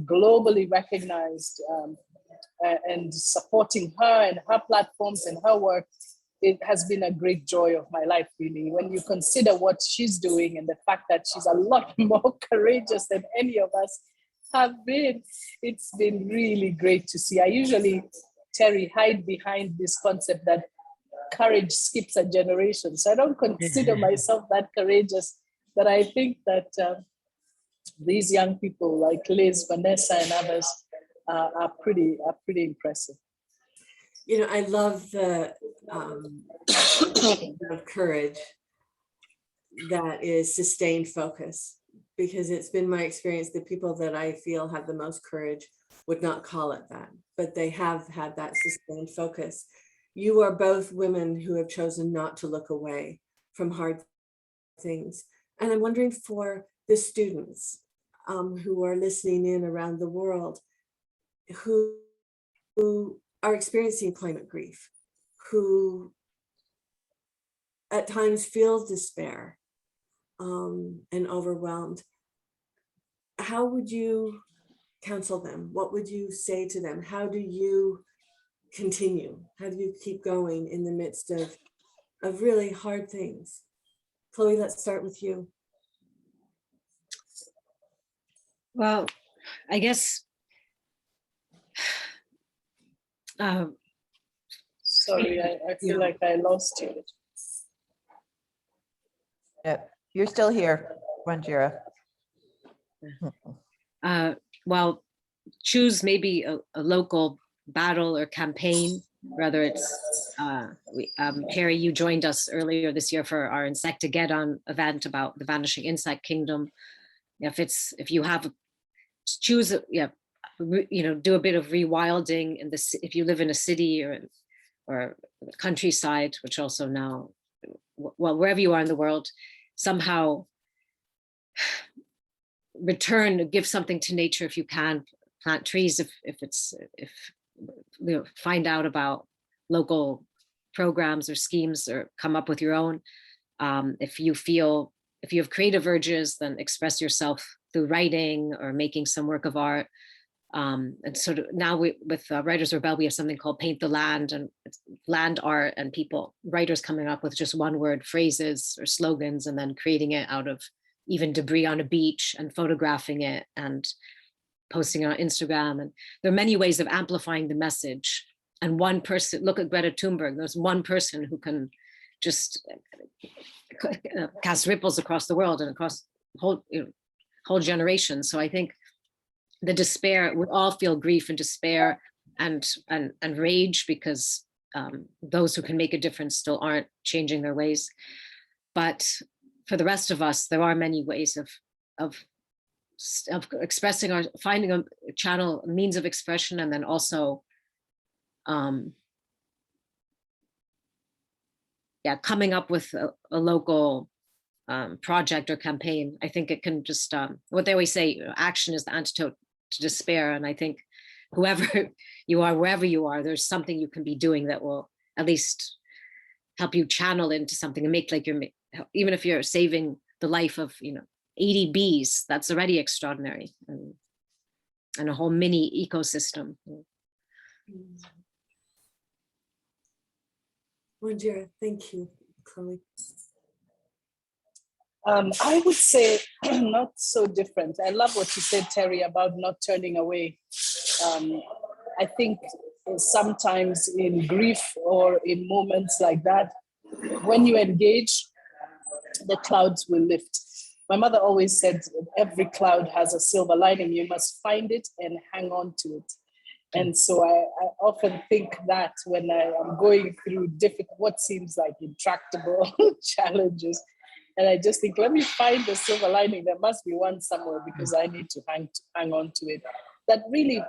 globally recognized, and supporting her and her platforms and her work. It has been a great joy of my life, really, when you consider what she's doing and the fact that she's a lot more courageous than any of us have been. It's been really great to see. I usually Terry, hide behind this concept that courage skips a generation. So I don't consider myself that courageous, but I think that these young people like Liz, Vanessa, and others are pretty impressive. You know, I love the of courage that is sustained focus, because it's been my experience that people that I feel have the most courage would not call it that, but they have had that sustained focus. You are both women who have chosen not to look away from hard things. And I'm wondering for the students who are listening in around the world, who are experiencing climate grief, who at times feel despair and overwhelmed, how would you counsel them? What would you say to them? How do you continue? How do you keep going in the midst of really hard things? Chloe, let's start with you. Well, I guess Sorry, I feel like I lost you. Yep, you're still here, Ranjira. well, choose maybe a local battle or campaign, whether it's Harry, you joined us earlier this year for our Insectageddon event about the vanishing insect kingdom. If you have choose do a bit of rewilding in this, if you live in a city or countryside, which also now, well, wherever you are in the world, somehow give something to nature if you can. Plant trees if find out about local programs or schemes, or come up with your own. If you have creative urges, then express yourself through writing or making some work of art. And sort of now with Writers Rebel, we have something called Paint the Land, and it's land art, and writers coming up with just one word phrases or slogans, and then creating it out of even debris on a beach and photographing it and posting it on Instagram. And there are many ways of amplifying the message. And one person, look at Greta Thunberg, there's one person who can just cast ripples across the world and across whole generations. So I think the despair, we all feel grief and despair and rage, because those who can make a difference still aren't changing their ways. But for the rest of us, there are many ways of expressing finding a channel, a means of expression, and then also coming up with a local project or campaign. I think it can just, what they always say, action is the antidote to despair. And I think whoever you are, wherever you are, there's something you can be doing that will at least help you channel into something and make, like, even if you're saving the life of 80 bees, that's already extraordinary, and a whole mini ecosystem. Ranjira, thank you, Chloe. I would say not so different. I love what you said, Terry, about not turning away. I think sometimes in grief or in moments like that, when you engage, the clouds will lift. My mother always said, every cloud has a silver lining. You must find it and hang on to it. And so I often think that when I am going through what seems like intractable challenges, and I just think, let me find the silver lining. There must be one somewhere, because I need to hang on to it. That really,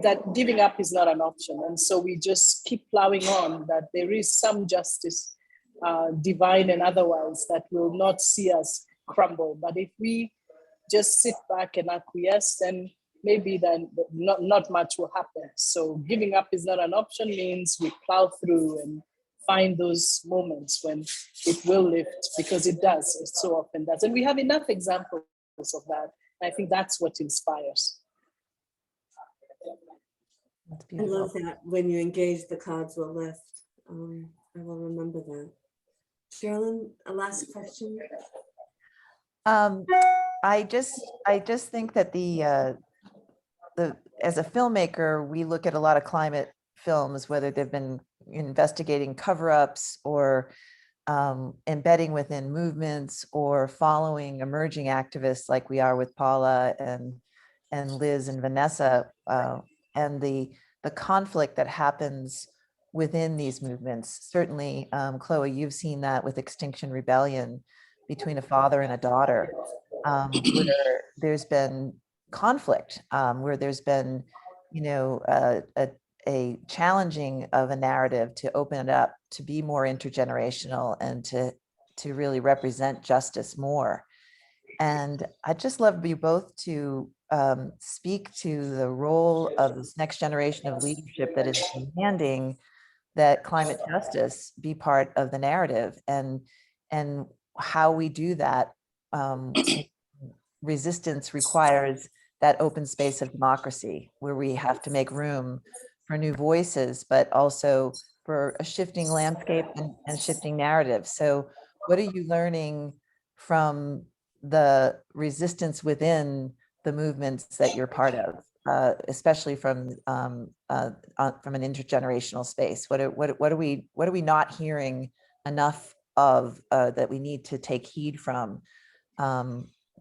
that giving up is not an option. And so we just keep plowing on, that there is some justice, divine and otherwise, that will not see us crumble. But if we just sit back and acquiesce, then maybe then not much will happen. So giving up is not an option means we plow through and find those moments when it will lift, because it does, it so often does. And we have enough examples of that. I think that's what inspires. That's I beautiful. love that. When you engage, the clouds will lift. I will remember that. Sherilyn, a last question. I just think that as a filmmaker, we look at a lot of climate films, whether they've been investigating cover-ups or embedding within movements or following emerging activists like we are with Paula and Liz and Vanessa, and the conflict that happens within these movements. Certainly, Chloe, you've seen that with Extinction Rebellion between a father and a daughter, where there's been conflict, where there's been, you know, a challenging of a narrative to open it up, to be more intergenerational and to really represent justice more. And I'd just love you both to speak to the role of this next generation of leadership that is demanding that climate justice be part of the narrative, and how we do that. Resistance requires that open space of democracy where we have to make room for new voices, but also for a shifting landscape and shifting narratives. So what are you learning from the resistance within the movements that you're part of, especially from an intergenerational space? What are we not hearing enough of, that we need to take heed from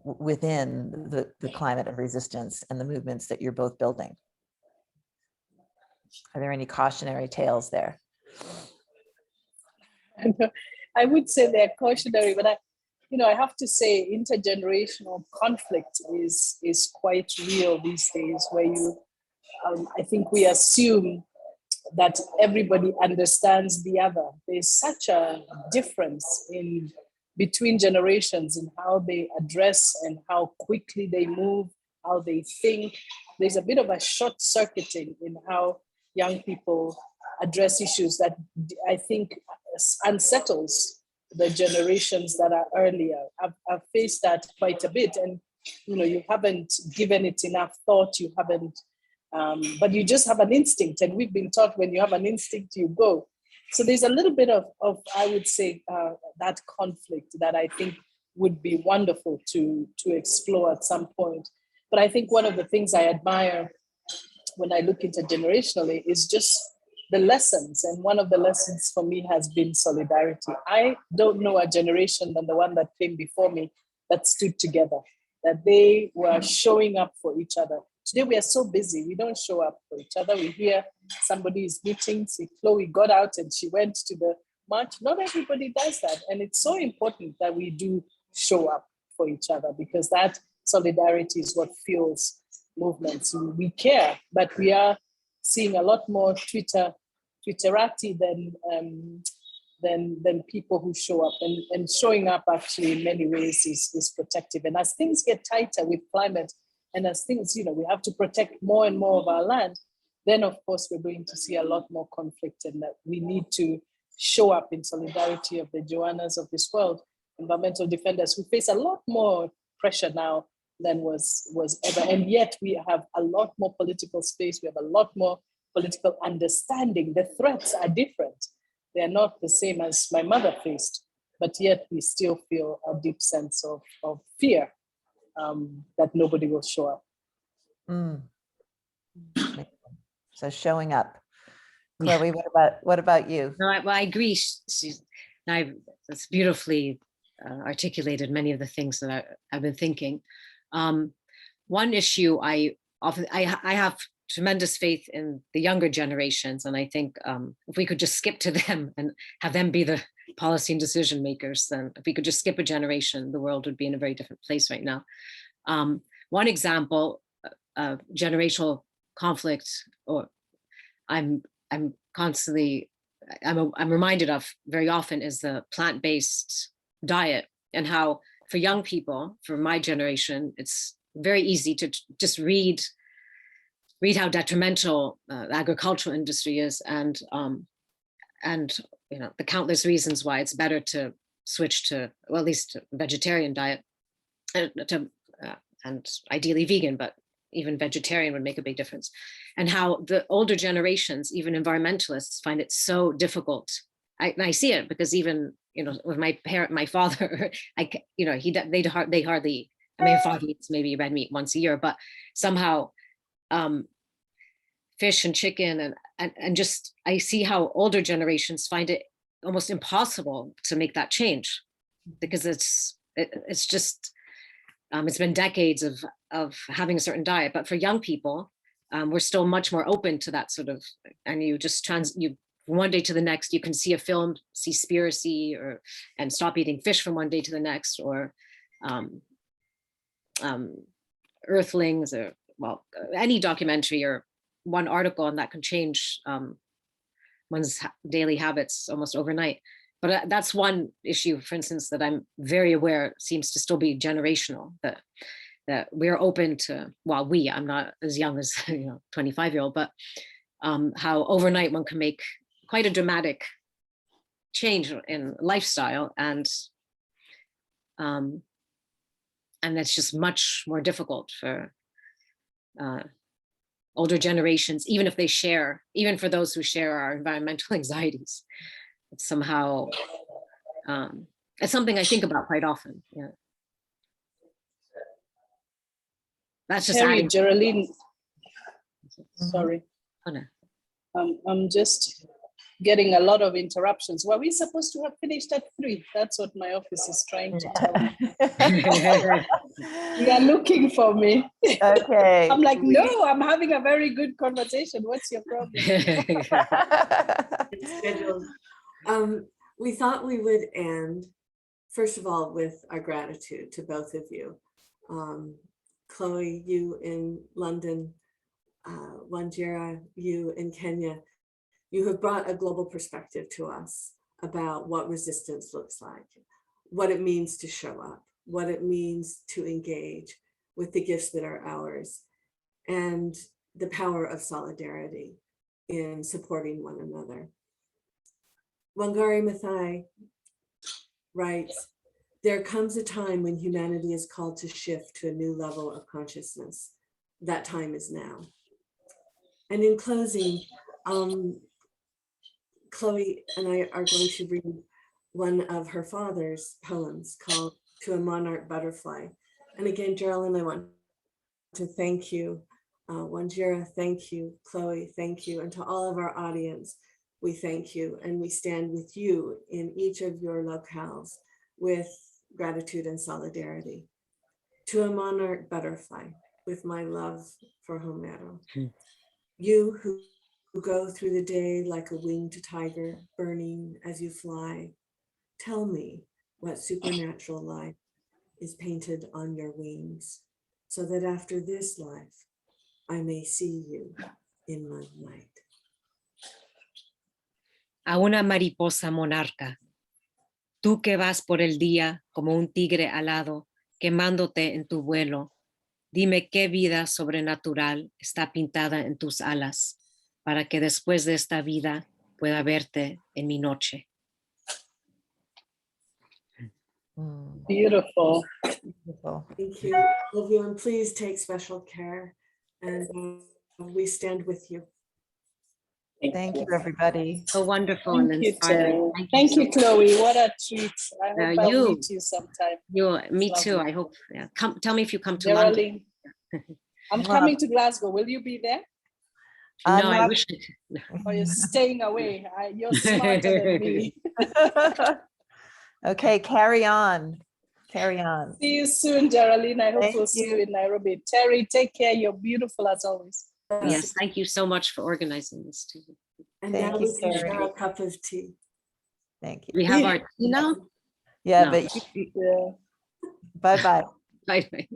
within the climate of resistance and the movements that you're both building? Are there any cautionary tales there? I would say they're cautionary, but I have to say intergenerational conflict is quite real these days, where I think we assume that everybody understands the other. There's such a difference between generations in how they address and how quickly they move, how they think. There's a bit of a short circuiting in how young people address issues that I think unsettles the generations that are earlier. I've faced that quite a bit, and you haven't given it enough thought. You haven't, but you just have an instinct, and we've been taught when you have an instinct, you go. So there's a little bit of I would say, that conflict that I think would be wonderful to explore at some point. But I think one of the things I admire when I look intergenerationally is just the lessons. And one of the lessons for me has been solidarity. I don't know a generation than the one that came before me that stood together, that they were showing up for each other. Today we are so busy, we don't show up for each other. We hear somebody is meeting, see Chloe got out and she went to the march. Not everybody does that. And it's so important that we do show up for each other, because that solidarity is what fuels movements. We care, but we are seeing a lot more Twitterati than people who show up, and showing up actually in many ways is protective. And as things get tighter with climate, and as things, we have to protect more and more of our land, then of course we're going to see a lot more conflict, and that we need to show up in solidarity of the Joannas of this world, environmental defenders who face a lot more pressure now than was ever. And yet we have a lot more political space. We have a lot more political understanding. The threats are different. They are not the same as my mother faced, but yet we still feel a deep sense of fear that nobody will show up. Mm. So showing up. Chloe, what about you? No, I agree. That's beautifully articulated many of the things that I've been thinking. One issue I have tremendous faith in the younger generations, and I think if we could just skip to them and have them be the policy and decision makers, then if we could just skip a generation, the world would be in a very different place right now. One example of generational conflict, or I'm constantly I'm reminded of very often, is the plant-based diet, and how for young people, for my generation, it's very easy to just read how detrimental the agricultural industry is, and the countless reasons why it's better to switch to, well, at least a vegetarian diet, and ideally vegan, but even vegetarian would make a big difference. And how the older generations, even environmentalists, find it so difficult. I see it because even with my father, they hardly. I mean, father eats maybe red meat once a year, but somehow fish and chicken and just, I see how older generations find it almost impossible to make that change, because it's just, it's been decades of having a certain diet. But for young people, we're still much more open to that sort of, and you just you one day to the next, you can see a film, Seaspiracy, and stop eating fish from one day to the next, or Earthlings, or well, any documentary or one article, and that can change one's daily habits almost overnight. But that's one issue, for instance, that I'm very aware seems to still be generational, that we're open to, well, I'm not as young as 25-year-old, but how overnight one can make quite a dramatic change in lifestyle, and that's just much more difficult for older generations, even if they share, even for those who share our environmental anxieties. It's somehow, it's something I think about quite often. Yeah. That's just Terry, adding. Geraldine, Mhm. sorry. Oh, no. I'm just getting a lot of interruptions. Were we supposed to have finished at 3? That's what my office is trying to tell me. They are looking for me. Okay. I'm like, no, I'm having a very good conversation. What's your problem? Scheduled. We thought we would end, first of all, with our gratitude to both of you. Chloe, you in London, Wanjira, you in Kenya. You have brought a global perspective to us about what resistance looks like, what it means to show up, what it means to engage with the gifts that are ours, and the power of solidarity in supporting one another. Wangari Maathai writes, "There comes a time when humanity is called to shift to a new level of consciousness. That time is now." And in closing, Chloe and I are going to read one of her father's poems called "To a Monarch Butterfly." And again, Geraldine, I want to thank you. Wanjira, thank you. Chloe, thank you. And to all of our audience, we thank you. And we stand with you in each of your locales with gratitude and solidarity. To a monarch butterfly, with my love for Homero. You who go through the day like a winged tiger, burning as you fly, tell me what supernatural life is painted on your wings, so that after this life, I may see you in moonlight. A una mariposa monarca, tú que vas por el día como un tigre alado, quemándote en tu vuelo, dime qué vida sobrenatural está pintada en tus alas, para que después de esta vida pueda verte en mi noche. Beautiful. Beautiful. Thank you, all of you, and please take special care. And we stand with you. Thank you, everybody. So wonderful and Thank you, inspiring. Terry. Thank you, so Chloe. What a treat. I hope I'll you. meet you sometime. Me Lovely. too. I hope. Yeah. Tell me if you come to London. Geraldine, I'm coming to Glasgow. Will you be there? No, I'm I not- wish. Or you're staying away? You're smarter than me. Okay, carry on. Carry on. See you soon, Geraldine. I hope Thank we'll see you. you in Nairobi. Terry, take care. You're beautiful as always. Yes, thank you so much for organizing this too. And Thank now you, we can Terry. share a cup of tea. Thank you. We have our tea now. Yeah, No. but Yeah. bye-bye. Bye.